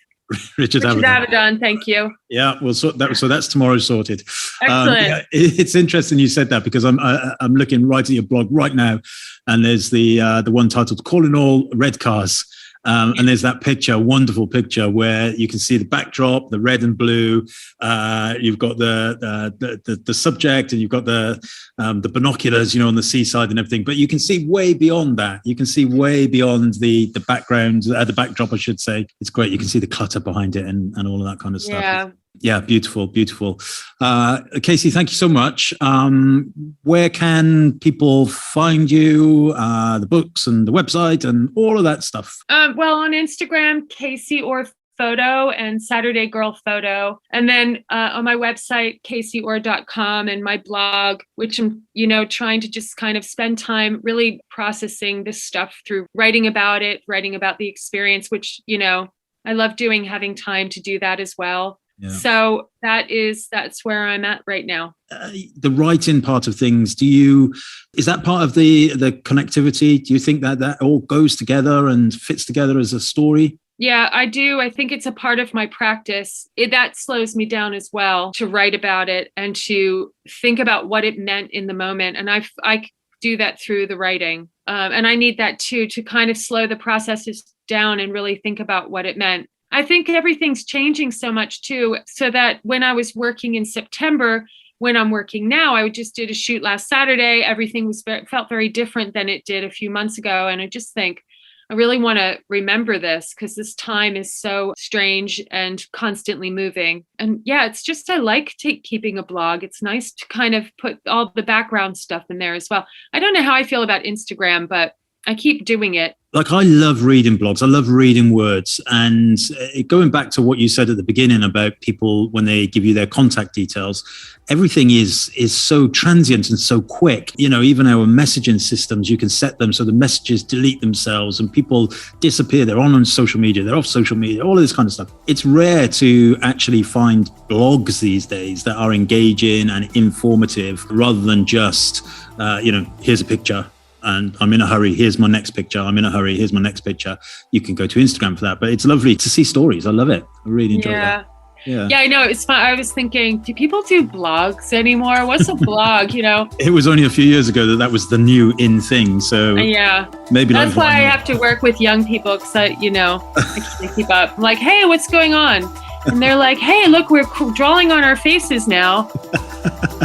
Richard Avedon, thank you. Yeah, well, so that's tomorrow sorted. Excellent. It's interesting you said that, because I'm looking right at your blog right now, and there's the one titled "Calling All Red Cars." And there's that picture, wonderful picture, where you can see the backdrop, the red and blue. You've got the subject, and you've got the binoculars, on the seaside and everything. But you can see way beyond that. You can see way beyond the background, the backdrop, I should say. It's great. You can see the clutter behind it and all of that kind of stuff. Yeah. Yeah, beautiful, beautiful. Casey, thank you so much. Where can people find you, the books and the website and all of that stuff? Well, on Instagram, Caseyord Photo and Saturday Girl Photo. And then on my website, caseyord.com, and my blog, which I'm, trying to just kind of spend time really processing this stuff through writing about the experience, which, I love having time to do that as well. Yeah. So that's where I'm at right now. The writing part of things, is that part of the connectivity? Do you think that all goes together and fits together as a story? Yeah, I do. I think it's a part of my practice. That slows me down as well, to write about it and to think about what it meant in the moment. And I do that through the writing. And I need that too, to kind of slow the processes down and really think about what it meant. I think everything's changing so much too, so that when I was working in September, when I'm working now, I just did a shoot last Saturday. Everything felt very different than it did a few months ago. And I just think I really want to remember this, because this time is so strange and constantly moving. And yeah, it's just, I like keeping a blog. It's nice to kind of put all the background stuff in there as well. I don't know how I feel about Instagram, but I keep doing it. Like, I love reading blogs. I love reading words. And going back to what you said at the beginning about people, when they give you their contact details, everything is so transient and so quick. Even our messaging systems, you can set them so the messages delete themselves and people disappear. They're on social media, they're off social media, all of this kind of stuff. It's rare to actually find blogs these days that are engaging and informative, rather than just, here's a picture and I'm in a hurry, here's my next picture. I'm in a hurry, here's my next picture. You can go to Instagram for that, but it's lovely to see stories. I love it. I really enjoy that. Yeah, I know. It's fun. I was thinking, do people do blogs anymore? What's a blog, It was only a few years ago that was the new in thing. So yeah, maybe that's why I have to work with young people, because I can't keep up. I'm like, hey, what's going on? And they're like, hey, look, we're drawing on our faces now.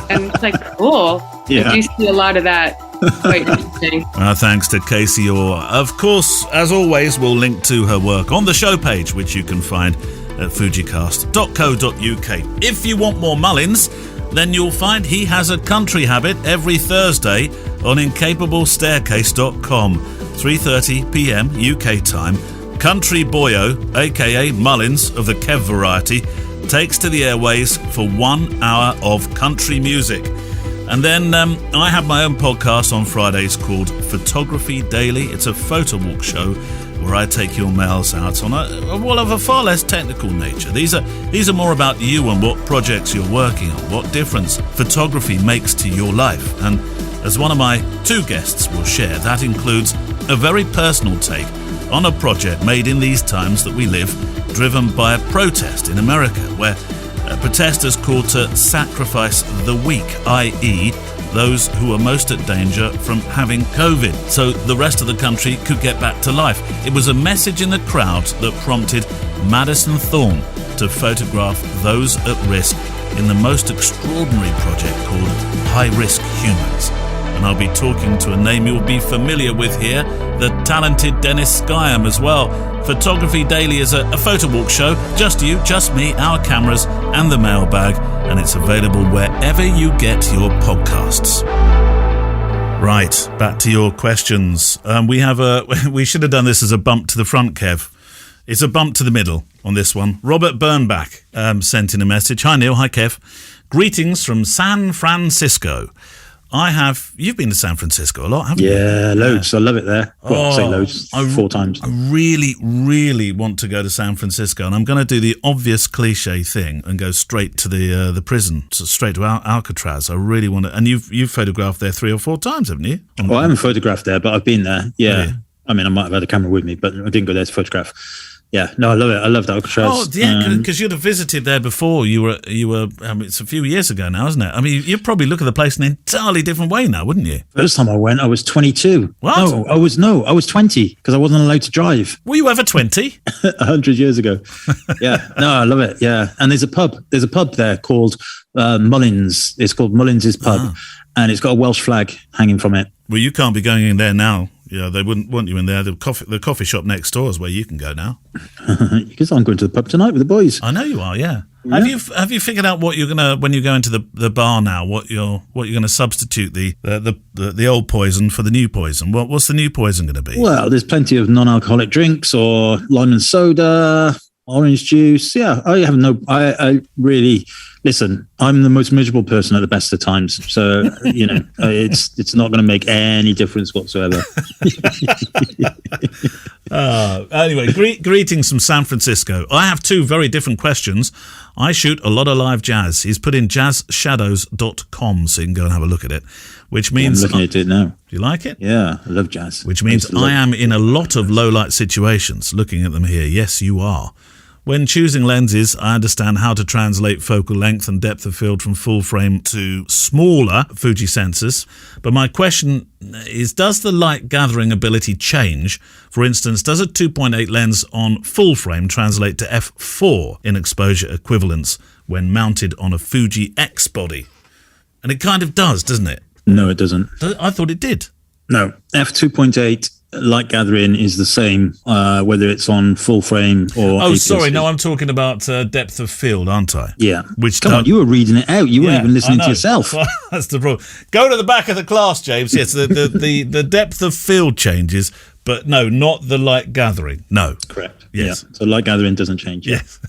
And it's like, cool. Yeah. I do see a lot of that. Quite interesting. Thanks to Caseyord. Of course, as always, we'll link to her work on the show page, which you can find at fujicast.co.uk. If you want more Mullins, then you'll find he has a country habit every Thursday on incapablestaircase.com, 3:30 p.m. UK time. Country boyo, aka Mullins of the Kev variety, takes to the airways for 1 hour of country music. And then I have my own podcast on Fridays called Photography Daily. It's a photo walk show where I take your mails out on of a far less technical nature. These are more about you and what projects you're working on, what difference photography makes to your life. And as one of my two guests will share, that includes a very personal take on a project made in these times that we live, driven by a protest in America, where protesters called to sacrifice the weak, i.e. those who are most at danger from having COVID, so the rest of the country could get back to life. It was a message in the crowd that prompted Madison Thorne to photograph those at risk in the most extraordinary project called High Risk Humans. And I'll be talking to a name you'll be familiar with here, the talented Dennis Skyam as well. Photography Daily is a photo walk show, just you, just me, our cameras and the mailbag, and it's available wherever you get your podcasts. Right, back to your questions. We should have done this as a bump to the front, Kev. It's a bump to the middle on this one. Robert Burnback sent in a message. Hi Neil, hi Kev. Greetings from San Francisco. You've been to San Francisco a lot, haven't you? Yeah, loads. I love it there. Well, say loads, 4 times. I really, really want to go to San Francisco, and I'm going to do the obvious cliche thing and go straight to the prison, straight to Alcatraz. I really want to. And you've photographed there 3 or 4 times, haven't you? Well, I haven't photographed there, but I've been there. Yeah. I mean, I might have had a camera with me, but I didn't go there to photograph. Yeah, no, I love it. I love Alcatraz. Oh, yeah, because you'd have visited there before. You were. It's a few years ago now, isn't it? I mean, you'd probably look at the place in an entirely different way now, wouldn't you? First time I went, I was 22. What? I was 20 because I wasn't allowed to drive. Were you ever 20? 100 years ago. Yeah, no, I love it. Yeah, and there's a pub there called Mullins. It's called Mullins's Pub, and it's got a Welsh flag hanging from it. Well, you can't be going in there now. Yeah, they wouldn't want you in there. The coffee shop next door is where you can go now. Because I'm going to the pub tonight with the boys. I know you are. Yeah. Have you figured out what you're gonna when you go into the bar now? What you're gonna substitute the old poison for the new poison? What's the new poison gonna be? Well, there's plenty of non-alcoholic drinks or lime and soda, orange juice. Yeah, I really listen. I'm the most miserable person at the best of times, so it's not going to make any difference whatsoever. Anyway, greetings from San Francisco. I have 2 very different questions. I shoot a lot of live jazz. He's put in jazzshadows.com, so you can go and have a look at it. Which means I'm looking at it now. Do you like it? Yeah, I love jazz. Which means I am in a lot of low light situations. Looking at them here, yes, you are. When choosing lenses, I understand how to translate focal length and depth of field from full frame to smaller Fuji sensors. But my question is, does the light gathering ability change? For instance, does a 2.8 lens on full frame translate to f4 in exposure equivalence when mounted on a Fuji X body? And it kind of does, doesn't it? No, it doesn't. I thought it did. No, f2.8 light gathering is the same, whether it's on full frame or APSC. Sorry, no, I'm talking about depth of field, aren't I? Yeah. Come on, you were reading it out. You weren't even listening to yourself. That's the problem. Go to the back of the class, James. Yes, the depth of field changes, but no, not the light gathering. No. Correct. Yes. Yeah. So light gathering doesn't change. Yes.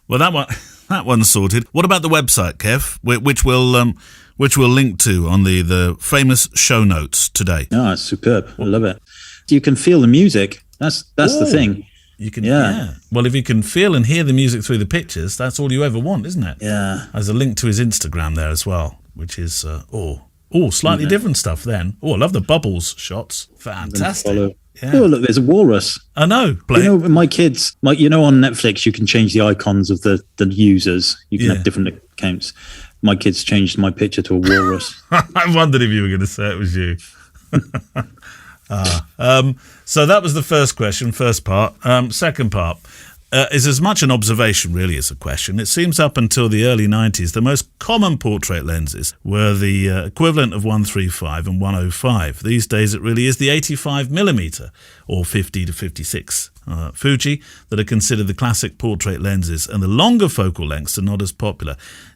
Well, that one's sorted. What about the website, Kev, which we'll link to on the famous show notes today? Oh, it's superb. I love it. You can feel the music. That's the thing. You can, yeah. Well, if you can feel and hear the music through the pictures, that's all you ever want, isn't it? Yeah. There's a link to his Instagram there as well, which is slightly different stuff. Then, I love the bubbles shots. Fantastic. Yeah. Oh, look, there's a walrus. I know. My kids, on Netflix, you can change the icons of the users. You can have different accounts. My kids changed my picture to a walrus. I wondered if you were going to say it was you. So that was the first question, first part. Second part is as much an observation really as a question. It seems up until the early 90s, the most common portrait lenses were the equivalent of 135 and 105. These days it really is the 85mm or 50 to 56 Fuji that are considered the classic portrait lenses, and the longer focal lengths are not as popular.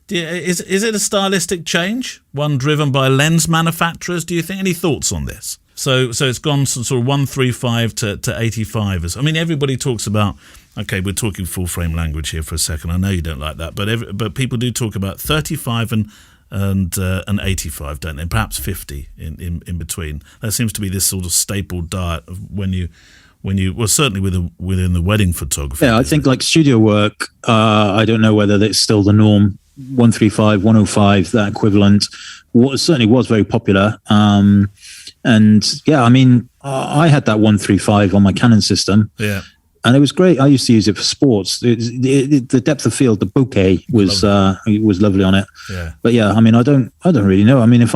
Is it a stylistic change, one driven by lens manufacturers? Do you think? Any thoughts on this? So it's gone from sort of 135 to 85. I mean, everybody talks about, okay, we're talking full frame language here for a second. I know you don't like that, but people do talk about 35 and 85, don't they? Perhaps 50 in between. That seems to be this sort of staple diet of when when you, well, certainly within the wedding photography. Yeah, I think like studio work, I don't know whether it's still the norm. 135, 105, that equivalent, certainly was very popular. And yeah, I mean, I had that 135 on my Canon system. Yeah. And it was great. I used to use it for sports. The depth of field, the bokeh was lovely on it. Yeah. But yeah, I mean, I don't really know. I mean, if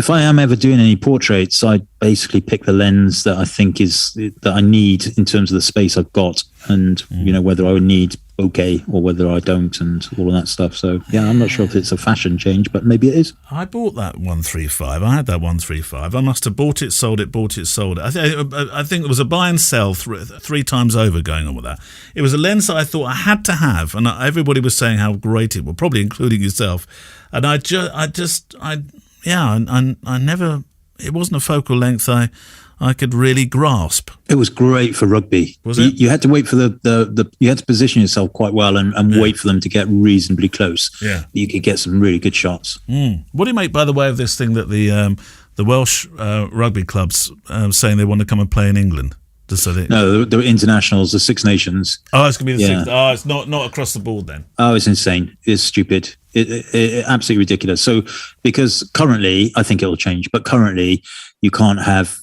I am ever doing any portraits, I basically pick the lens that I think that I need in terms of the space I've got, and you know, whether I would need bokeh or whether I don't, and all of that stuff. So yeah, I'm not sure if it's a fashion change, but maybe it is. I bought that 135. I had that 135. I must have bought it, sold it, bought it, sold it. I think it was a buy and sell three times over going on with that. It was a lens that I thought I had to have, and everybody was saying how great it was, probably including yourself. And I never. It wasn't a focal length I could really grasp. It was great for rugby. Was it? You had to wait for you had to position yourself quite well and wait for them to get reasonably close. Yeah. You could get some really good shots. What do you make, by the way, of this thing that the Welsh rugby clubs saying they want to come and play in England? No, the internationals, the Six Nations. Oh, it's going to be the Six. Oh, it's not across the board then. Oh, it's insane. It's stupid. It absolutely ridiculous. So, because currently, I think it'll change, but currently you can't have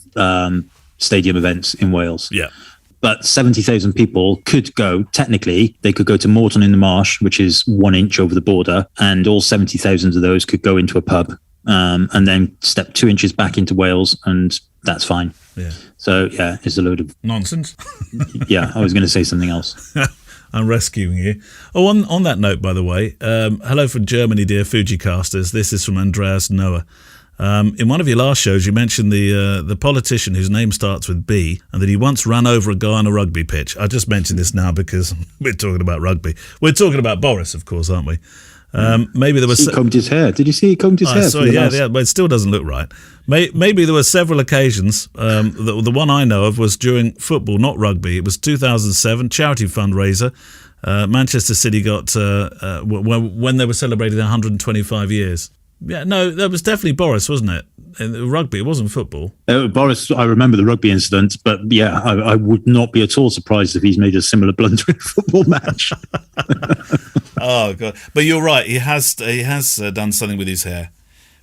stadium events in Wales. Yeah. But 70,000 people could go, technically, they could go to Morton in the Marsh, which is 1 inch over the border, and all 70,000 of those could go into a pub and then step 2 inches back into Wales, and that's fine. Yeah. So, yeah, it's a load of nonsense. Yeah, I was going to say something else. I'm rescuing you. Oh, on that note, by the way, hello from Germany, dear Fujicasters. This is from Andreas Noah. In one of your last shows, you mentioned the politician whose name starts with B, and that he once ran over a guy on a rugby pitch. I just mentioned this now because we're talking about rugby. We're talking about Boris, of course, aren't we? Maybe there was. He combed his hair. Did you see he combed his hair? Sorry, yeah, but it still doesn't look right. Maybe there were several occasions. The one I know of was during football, not rugby. It was 2007 charity fundraiser. Manchester City got when they were celebrating 125 years. Yeah, no, that was definitely Boris, wasn't it? In rugby, it wasn't football. Boris, I remember the rugby incident, but yeah, I would not be at all surprised if he's made a similar blunder in a football match. Oh God! But you're right. He has done something with his hair,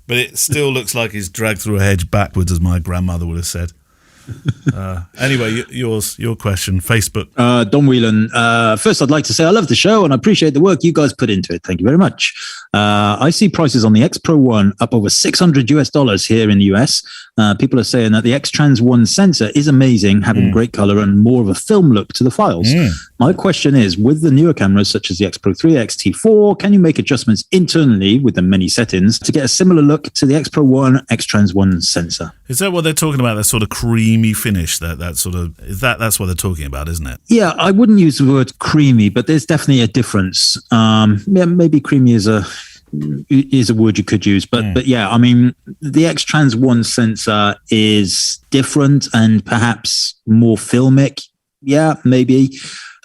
but it still looks like he's dragged through a hedge backwards, as my grandmother would have said. Anyway, your question, Facebook. Don Whelan. First, I'd like to say I love the show and I appreciate the work you guys put into it. Thank you very much. I see prices on the X Pro 1 up over $600 here in the US. People are saying that the X Trans 1 sensor is amazing, having great color and more of a film look to the files. My question is, with the newer cameras such as the X Pro 3, X-T4, can you make adjustments internally with the many settings to get a similar look to the X Pro 1 X Trans 1 sensor? Is that what they're talking about? That sort of creamy finish, that sort of that's what they're talking about, isn't it? Yeah, I wouldn't use the word creamy, but there's definitely a difference. Yeah, maybe creamy is a word you could use, but yeah, I mean, the X Trans 1 sensor is different and perhaps more filmic. Yeah, maybe.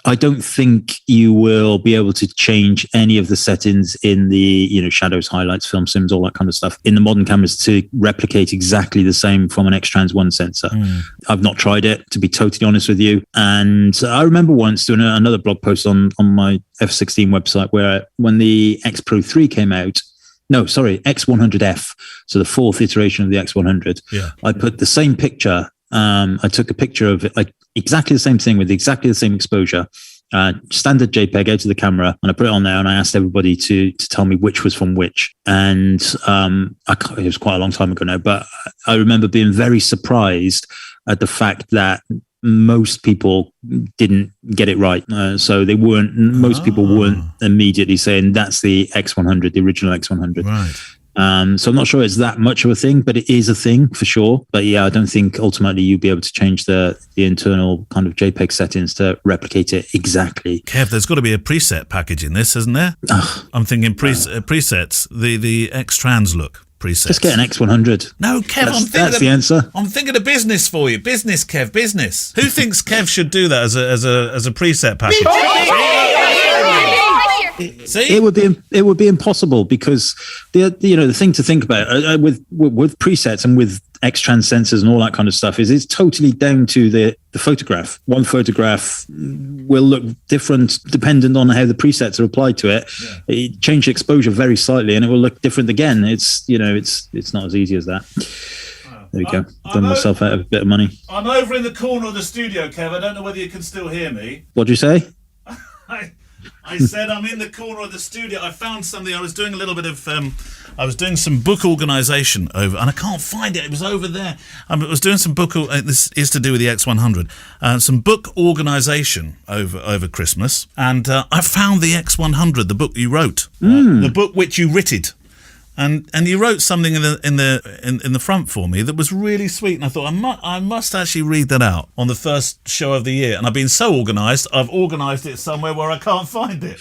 I don't think you will be able to change any of the settings in the, shadows, highlights, film sims, all that kind of stuff in the modern cameras to replicate exactly the same from an X Trans 1 sensor. I've not tried it, to be totally honest with you. And I remember once doing another blog post on my F16 website where when the X Pro 3 came out, X100F, so the fourth iteration of the X100, I put the same picture. I took a picture of it, like exactly the same thing with exactly the same exposure, standard JPEG out of the camera, and I put it on there and I asked everybody to tell me which was from which. And it was quite a long time ago now, but I remember being very surprised at the fact that most people didn't get it right. So most people weren't immediately saying that's the X100, the original X100. Right. So I'm not sure it's that much of a thing, but it is a thing for sure. But yeah, I don't think ultimately you'll be able to change the internal kind of JPEG settings to replicate it exactly. Kev, there's got to be a preset package in this, isn't there? I'm thinking presets, the X-Trans look presets. Just get an X100. No, Kev, that's the answer. I'm thinking of business for you. Business, Kev, business. Who thinks Kev should do that as a preset package? See? It would be impossible because the thing to think about with presets and with X-trans sensors and all that kind of stuff is it's totally down to the photograph. One photograph will look different dependent on how the presets are applied to it. It change the exposure very slightly and it will look different again. It's not as easy as that. There we go. Done myself out of a bit of money. I'm over in the corner of the studio, Kev. I don't know whether you can still hear me. What'd you say? I said I'm in the corner of the studio. I found something. I was doing a little bit of I was doing some book organisation over, and I can't find it. It was over there. I was doing some book. This is to do with the X100. Some book organisation over Christmas, and I found the X100, the book you wrote, the book which you writted. And you wrote something in the front for me that was really sweet, and I thought I must actually read that out on the first show of the year. And I've been so organised, I've organised it somewhere where I can't find it.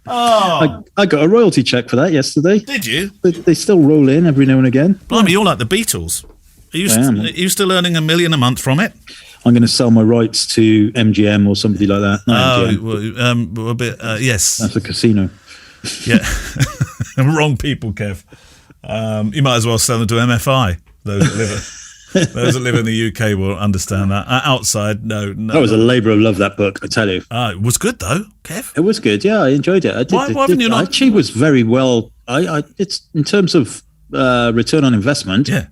Oh, I got a royalty check for that yesterday. Did you? They still roll in every now and again. Blimey, you're like the Beatles. Are you still earning $1 million a month from it? I'm going to sell my rights to MGM or somebody like that. Well, a bit. Yes, that's a casino. Yeah. Wrong people, Kev. You might as well sell them to MFI. Those that live in the UK will understand that. Outside, no. That was a labour of love, that book, I tell you. It was good, though, Kev. It was good, yeah. I enjoyed it. Why haven't you not? Actually, was very well. It's in terms of return on investment. Yeah,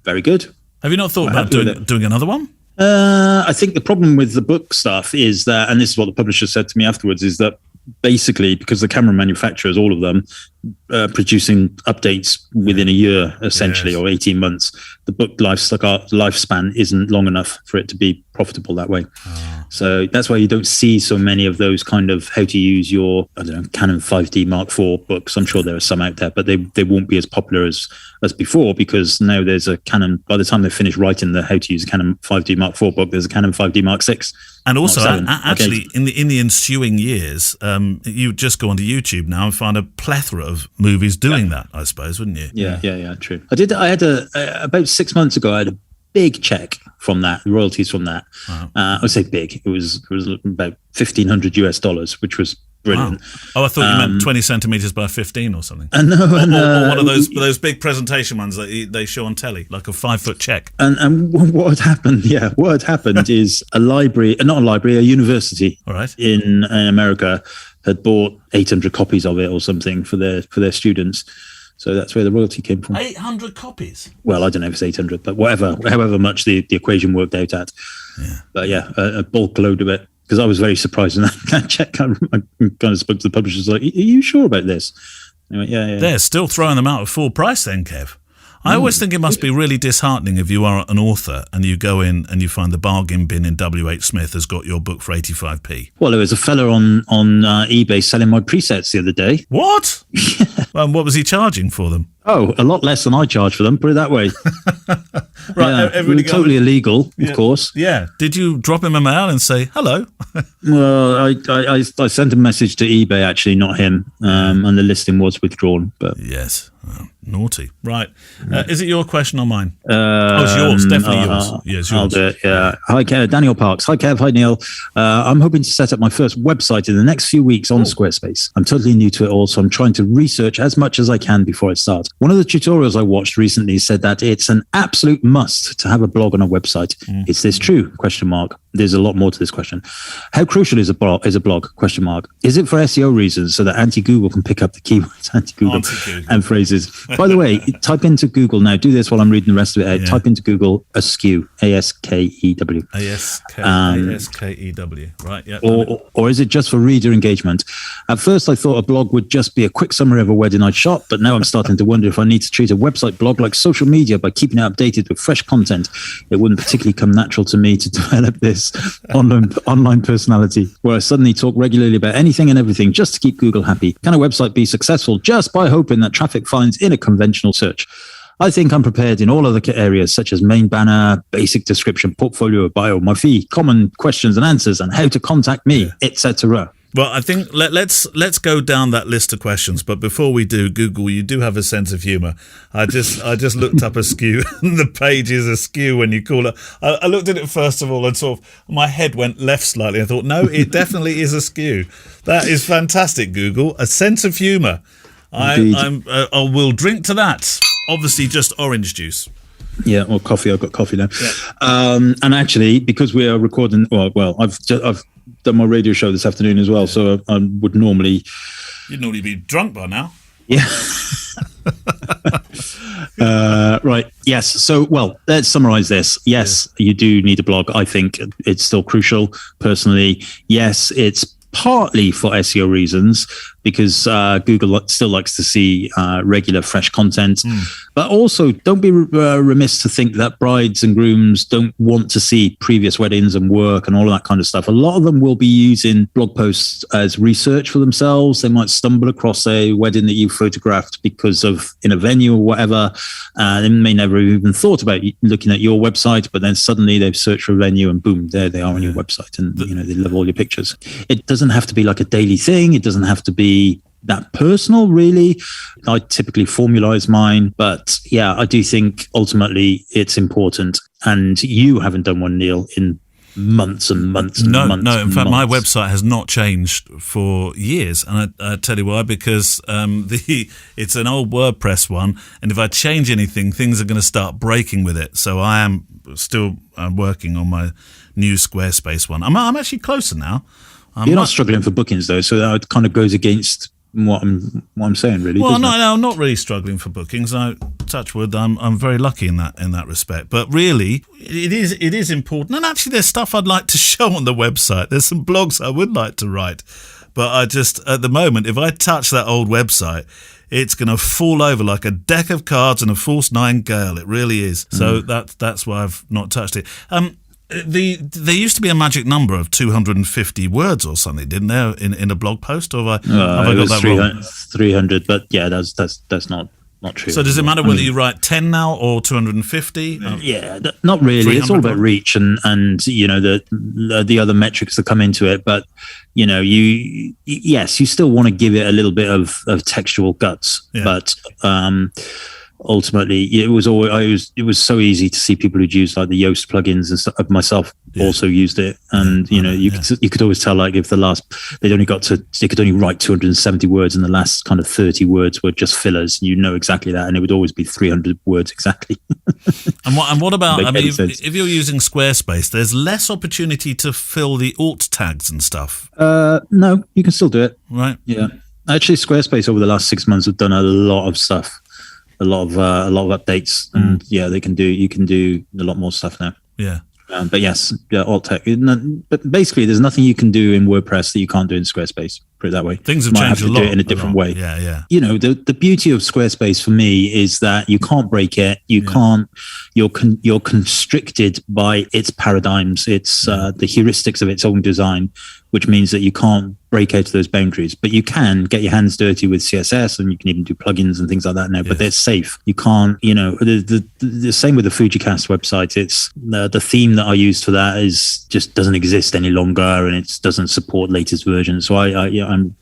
very good. Have you not thought about doing another one? I think the problem with the book stuff is that, and this is what the publisher said to me afterwards, is that basically because the camera manufacturers, all of them, producing updates within a year, essentially, or 18 months, the book lifespan isn't long enough for it to be profitable that way. So that's why you don't see so many of those kind of how to use your, Canon 5D Mark IV books. I'm sure there are some out there, but they won't be as popular as before, because now there's a Canon, by the time they finish writing the how to use a Canon 5D Mark IV book, there's a Canon 5D Mark VI. And also, actually, in the ensuing years, you just go onto YouTube now and find a plethora of movies doing that, I suppose, wouldn't you? Yeah, true. I had about 6 months ago, I had a big check from that, royalties from that. Wow. I would say big. It was about $1,500, which was brilliant. Wow. Oh, I thought you meant 20 centimeters by 15 or something. No, or one of those big presentation ones that they show on telly, like a 5-foot check. And what had happened? Yeah, what had happened is a university, all right, in America had bought 800 copies of it or something for their students. So that's where the royalty came from. 800 copies? Well, I don't know if it's 800, but however much the equation worked out at. Yeah. But yeah, a bulk load of it. Because I was very surprised when that check, I kind of spoke to the publishers like, are you sure about this? And I went, yeah. They're still throwing them out at full price then, Kev. I always think it must be really disheartening if you are an author and you go in and you find the bargain bin in WH Smith has got your book for 85p. Well, there was a fella on eBay selling my presets the other day. What? Well, what was he charging for them? Oh, a lot less than I charge for them, put it that way. Right, everybody totally illegal, of course. Yeah. Did you drop him a mail and say, hello? Well, I sent a message to eBay, actually, not him, and the listing was withdrawn. But yes. Oh, naughty. Right. Is it your question or mine? It's yours. Definitely yours. Yes, yours. I'll do it, yeah. Hi, Kev. Daniel Parks. Hi, Kev. Hi, Neil. I'm hoping to set up my first website in the next few weeks on Squarespace. I'm totally new to it all, so I'm trying to research as much as I can before I start. One of the tutorials I watched recently said that it's an absolute must to have a blog on a website. Is this true? ? There's a lot more to this question. How crucial is a blog? Is it for SEO reasons so that anti-Google can pick up the keywords anti-Google and phrases? By the way, type into Google now. Do this while I'm reading the rest of it out. Yeah. Type into Google ASKEW, ASKEW. ASKEW. Right. Yeah. Or is it just for reader engagement? At first, I thought a blog would just be a quick summary of a wedding I'd shot, but now I'm starting to wonder if I need to treat a website blog like social media by keeping it updated with fresh content. It wouldn't particularly come natural to me to develop this online personality where I suddenly talk regularly about anything and everything just to keep Google happy. Can a website be successful just by hoping that traffic finds in a conventional search? I think I'm prepared in all other areas such as main banner, basic description, portfolio, bio, my fee, common questions and answers, and how to contact me, etc. Well, I think let's go down that list of questions. But before we do, Google, you do have a sense of humour. I just looked up ASKEW, and the page is ASKEW when you call it. I looked at it first of all, and sort of my head went left slightly. I thought, no, it definitely is ASKEW. That is fantastic, Google. A sense of humour. I will drink to that. Obviously, just orange juice. Yeah, or coffee. I've got coffee now. Yeah. And actually, because we are recording, well, I've done my radio show this afternoon as well, so I would normally... You'd normally be drunk by now. Yeah. Right. Yes. So, well, let's summarize this. Yes, you do need a blog. I think it's still crucial. Personally, yes, it's partly for SEO reasons, because Google still likes to see regular, fresh content. But also, don't be remiss to think that brides and grooms don't want to see previous weddings and work and all of that kind of stuff. A lot of them will be using blog posts as research for themselves. They might stumble across a wedding that you photographed because of in a venue or whatever. They may never have even thought about looking at your website, but then suddenly they've searched for a venue and boom, there they are on your website, and they love all your pictures. It doesn't have to be like a daily thing. It doesn't have to be that personal, really. I typically formalize mine, but yeah, I do think ultimately it's important. And you haven't done one, Neil, in months and months and months. No, in fact, my website has not changed for years, and I tell you why, because it's an old WordPress one, and if I change anything, things are going to start breaking with it. So I am still working on my new Squarespace one. I'm actually closer now. You're not struggling for bookings though, so that kind of goes against what I'm saying, really. Well, no, I'm not really struggling for bookings. Touch wood, I'm very lucky in that respect. But really, it is important. And actually, there's stuff I'd like to show on the website. There's some blogs I would like to write, but I just at the moment, if I touch that old website, it's going to fall over like a deck of cards in a force 9 gale. It really is. So that's why I've not touched it. There used to be a magic number of 250 words or something, didn't there, in a blog post? Or have I got that wrong? 300, but yeah, that's not true. So does it matter whether you write 10 now or 250? Yeah, not really. It's all about reach and the other metrics that come into it. But you still want to give it a little bit of textual guts, but. Ultimately, it was so easy to see people who'd used like the Yoast plugins and stuff. Myself also used it, and you could always tell, like, if they could only write 270 words, and the last kind of 30 words were just fillers. Exactly that, and it would always be 300 words exactly. And what about? If you're using Squarespace, there's less opportunity to fill the alt tags and stuff. No, you can still do it. Right. Yeah. Actually, Squarespace over the last 6 months have done a lot of stuff. A lot of updates, and you can do a lot more stuff now. Yeah. But yes, alt tech. But basically, there's nothing you can do in WordPress that you can't do in Squarespace. Put it that way. Things have changed a lot. Do it in a different way. Yeah. The beauty of Squarespace for me is that you can't break it. You can't. You're constricted by its paradigms. It's the heuristics of its own design, which means that you can't break out of those boundaries. But you can get your hands dirty with CSS, and you can even do plugins and things like that now. But they're safe. You can't. The same with the Fujicast website. It's the theme that I used for that just doesn't exist any longer, and it doesn't support latest versions. So I'm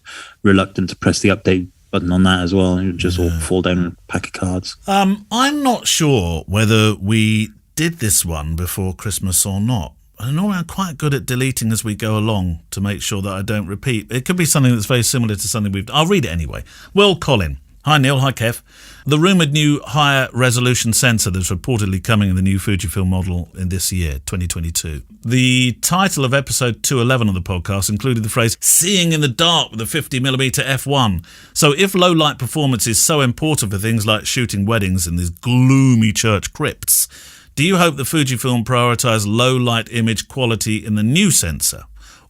reluctant to press the update button on that as well. It would just all fall down in a pack of cards. I'm not sure whether we did this one before Christmas or not. I know I'm quite good at deleting as we go along to make sure that I don't repeat. It could be something that's very similar to something we've done. I'll read it anyway. Will Colin. Hi, Neil. Hi, Kev. The rumoured new higher resolution sensor that's reportedly coming in the new Fujifilm model in this year, 2022. The title of episode 211 of the podcast included the phrase, seeing in the dark with a 50mm f1. So if low light performance is so important for things like shooting weddings in these gloomy church crypts, do you hope that Fujifilm prioritise low light image quality in the new sensor?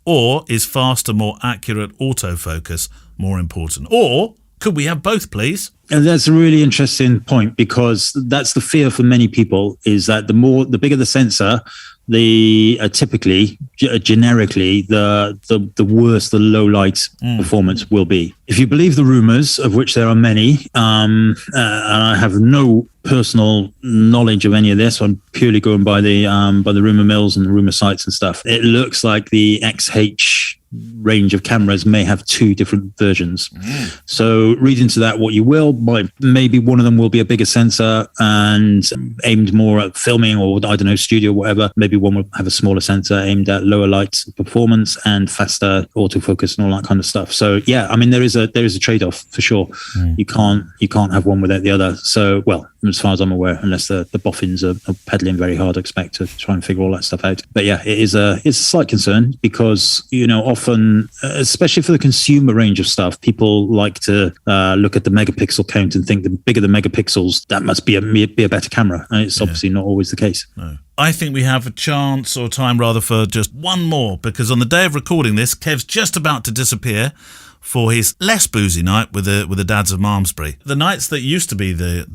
Or is faster, more accurate autofocus more important? Or could we have both, please? And that's a really interesting point, because that's the fear for many people, is that the bigger the sensor, generically the worse the low light performance will be. If you believe the rumors, of which there are many, and I have no personal knowledge of any of this, I'm purely going by the rumor mills and the rumor sites and stuff. It looks like the XH range of cameras may have 2 different versions. So read into that what you will. Maybe one of them will be a bigger sensor and aimed more at filming, or I don't know, studio, whatever. Maybe one will have a smaller sensor aimed at lower light performance and faster autofocus and all that kind of stuff. So yeah, I mean, there is a trade-off for sure. You can't have one without the other. So, well, as far as I'm aware, unless the boffins are pedaling very hard, I expect, to try and figure all that stuff out. But yeah, it's a slight concern because, often, especially for the consumer range of stuff, people like to look at the megapixel count and think the bigger the megapixels, that must be a better camera. And it's obviously not always the case. No. I think we have a chance, or time rather, for just one more, because on the day of recording this, Kev's just about to disappear for his less boozy night with the Dads of Malmesbury. The nights that used to be the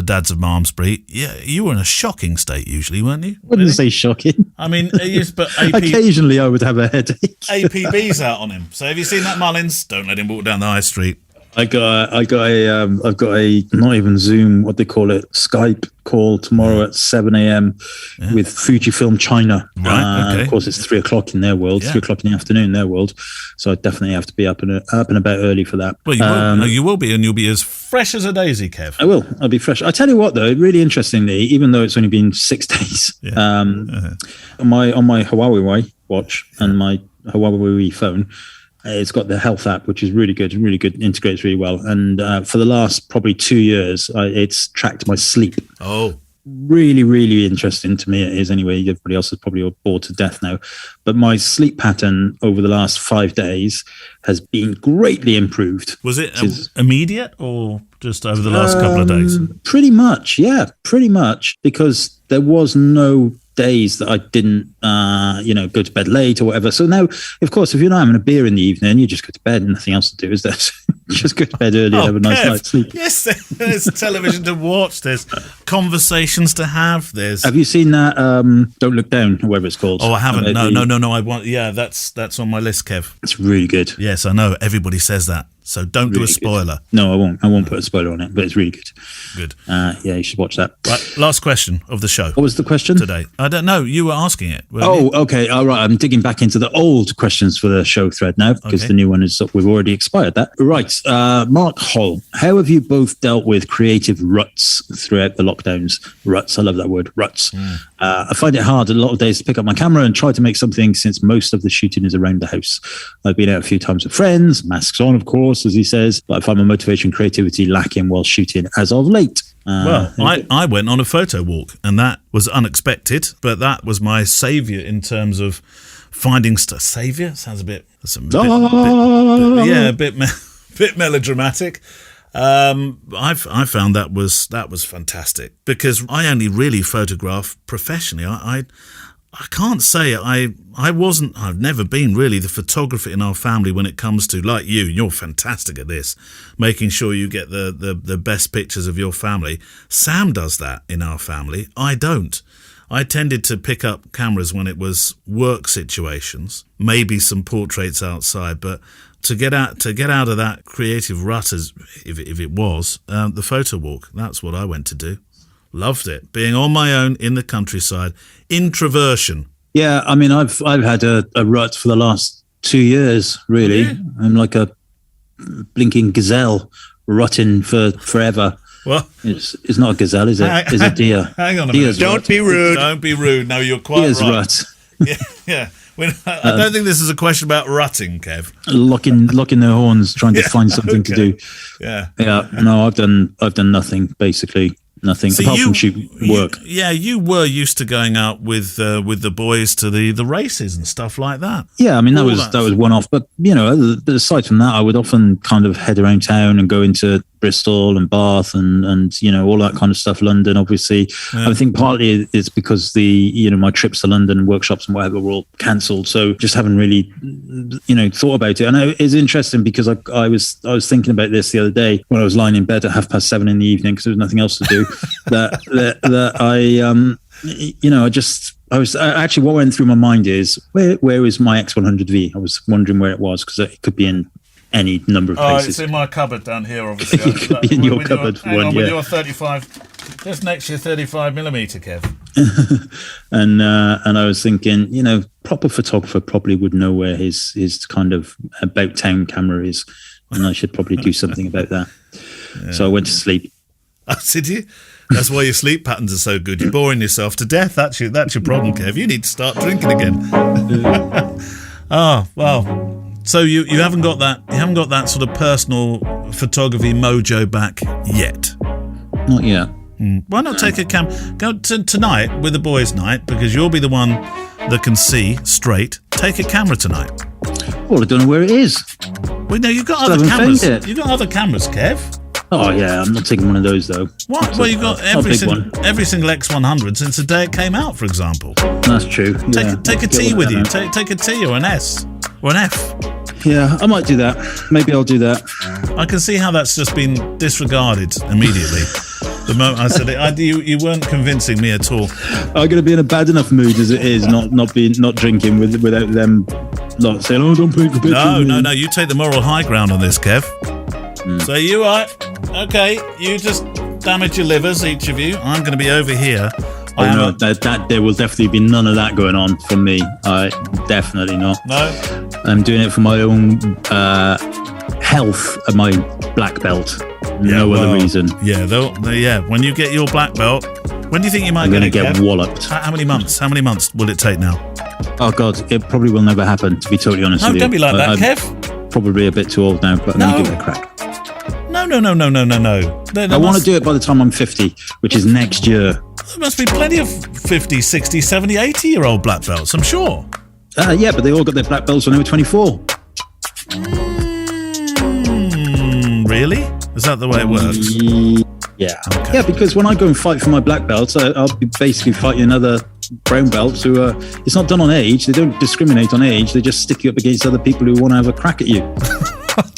Dads of Malmesbury, yeah, you were in a shocking state usually, weren't you? Wouldn't say shocking. I mean, yes, but occasionally I would have a headache. APB's out on him. So have you seen that, Mullins? Don't let him walk down the high street. I've got a not even Zoom, what they call it, Skype call tomorrow at 7 a.m. with Fujifilm China. Right. Okay. Of course, it's 3 o'clock in their world, 3 o'clock in the afternoon in their world. So I definitely have to be up and about early for that. Well, you will be, and you'll be as fresh as a daisy, Kev. I will. I'll be fresh. I tell you what, though, really interestingly, even though it's only been 6 days, on my Huawei watch and my Huawei phone, it's got the health app, which is really good, integrates really well. And for the last probably 2 years, it's tracked my sleep. Oh. Really, really interesting to me. It is anyway. Everybody else is probably bored to death now. But my sleep pattern over the last 5 days has been greatly improved. Was it immediate or just over the last couple of days? Pretty much, yeah. Pretty much. Because there was no days that I didn't, go to bed late or whatever. So now, of course, if you're not having a beer in the evening, you just go to bed and nothing else to do, is there? Just go to bed early and have a nice night's sleep. Yes, there's television to watch. There's conversations to have. Have you seen that Don't Look Down, or whatever it's called? Oh, I haven't. No. I want. Yeah, that's on my list, Kev. It's really good. Yes, I know. Everybody says that. So don't really do a spoiler. Good. No, I won't. I won't put a spoiler on it, but it's really good. Good. Yeah, you should watch that. Right, last question of the show. What was the question? Today. I don't know. You were asking it. Okay. All right. I'm digging back into the old questions for the show thread now, because the new one is, we've already expired that. Right. Mark Hall, how have you both dealt with creative ruts throughout the lockdowns? Ruts. I love that word, ruts. I find it hard a lot of days to pick up my camera and try to make something, since most of the shooting is around the house. I've been out a few times with friends, masks on, of course, as he says, but I find my motivation and creativity lacking while shooting as of late. I went on a photo walk, and that was unexpected, but that was my saviour in terms of finding stuff. Saviour sounds a bit bit melodramatic. I found that was fantastic, because I only really photograph professionally. I can't say I've never been really the photographer in our family when it comes to, like you're fantastic at this, making sure you get the best pictures of your family. Sam does that in our family. I don't. I tended to pick up cameras when it was work situations, maybe some portraits outside, but to get out of that creative rut, as if it was the photo walk, that's what I went to do. Loved it. Being on my own in the countryside. Introversion. Yeah, I mean, I've had a rut for the last 2 years, really. Yeah. I'm like a blinking gazelle rutting for forever. What? It's not a gazelle, is it? It's a deer. Hang on a minute. Don't be rude. Don't be rude. No, you're quite Deer's right. Rut. Yeah. I don't think this is a question about rutting, Kev. Locking their horns, trying to find something to do. Yeah. No, I've done nothing, basically. Nothing apart from shoot work. You were used to going out with the boys to the races and stuff like that. Yeah, I mean that was one off. But aside from that, I would often kind of head around town and go into Bristol and Bath and all that kind of stuff. London, obviously. Yeah. I think partly it's because my trips to London and workshops and whatever were all cancelled. So just haven't really thought about it. And it's interesting because I was thinking about this the other day when I was lying in bed at 7:30 in the evening because there was nothing else to do. Actually what went through my mind is where is my X100V? I was wondering where it was, because it could be in any number of places. It's in my cupboard down here, obviously. It could be in your cupboard. With your 35, just next to your 35mm, Kev. And I was thinking, proper photographer probably would know where his kind of about town camera is, and I should probably do something about that. Yeah. So I went to sleep. Oh, did you? That's why your sleep patterns are so good. You're boring yourself to death. That's your problem, Kev. You need to start drinking again. Oh, well. So you haven't got that sort of personal photography mojo back yet. Not yet. Why not take a go tonight with the boys' night, because you'll be the one that can see straight. Take a camera tonight. Well, I don't know where it is. Well, no, you've got other cameras. You've got other cameras, Kev. Oh yeah, I'm not taking one of those though. What? Well, you've got every single X100 since the day it came out, for example. That's true. Take a T with you. Take a T or an S or an F. Yeah, I might do that. Maybe I'll do that. I can see how that's just been disregarded immediately. The moment I said it, you weren't convincing me at all. I'm going to be in a bad enough mood as it is, not drinking without them not saying, "Oh, don't take a picture." No. You take the moral high ground on this, Kev. So you are okay. You just damage your livers, each of you. I'm going to be over here. There will definitely be none of that going on from me. Definitely not. No, I'm doing it for my own health and my black belt. No other reason. Yeah, when you get your black belt, when do you think you might I'm going to get walloped? How many months? How many months will it take now? Oh God, it probably will never happen. To be totally honest with you. Don't be like that, Kev. Probably a bit too old now, but I'm going to give it a crack. No. I want to do it by the time I'm 50, which is next year. There must be plenty of 50, 60, 70, 80-year-old black belts, I'm sure. Yeah, but they all got their black belts when they were 24. Really? Is that the way it works? Yeah. Okay. Yeah, because when I go and fight for my black belts, I'll be basically fighting other brown belts who are... It's not done on age. They don't discriminate on age. They just stick you up against other people who want to have a crack at you.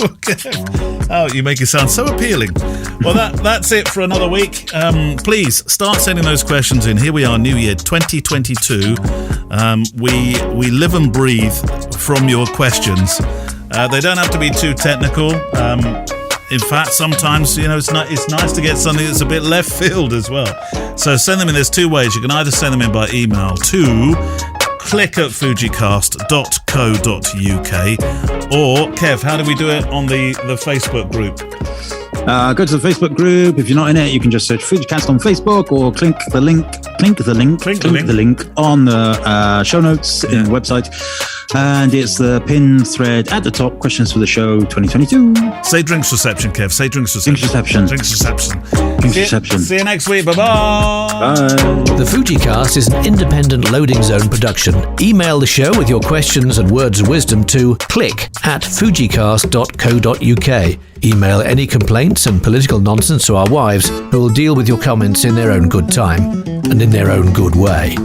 Okay. Oh, you make it sound so appealing. Well, that's it for another week. Please start sending those questions in. Here we are, New Year 2022. We live and breathe from your questions. They don't have to be too technical. In fact, sometimes, it's nice to get something that's a bit left field as well. So send them in. There's two ways. You can either send them in by email to click@fujicast.co.uk, or Kev, how do we do it on the Facebook group? Go to the Facebook group. If you're not in it, you can just search FujiCast on Facebook, or click the link on the show notes in the website. And it's the pin thread at the top, questions for the show 2022. Say drinks reception, Kev. Say drinks reception. Drinks reception. See you next week. Bye-bye. Bye. The FujiCast is an independent loading zone production. Email the show with your questions and words of wisdom to click@fujicast.co.uk. Email any complaints and political nonsense to our wives, who will deal with your comments in their own good time and in their own good way.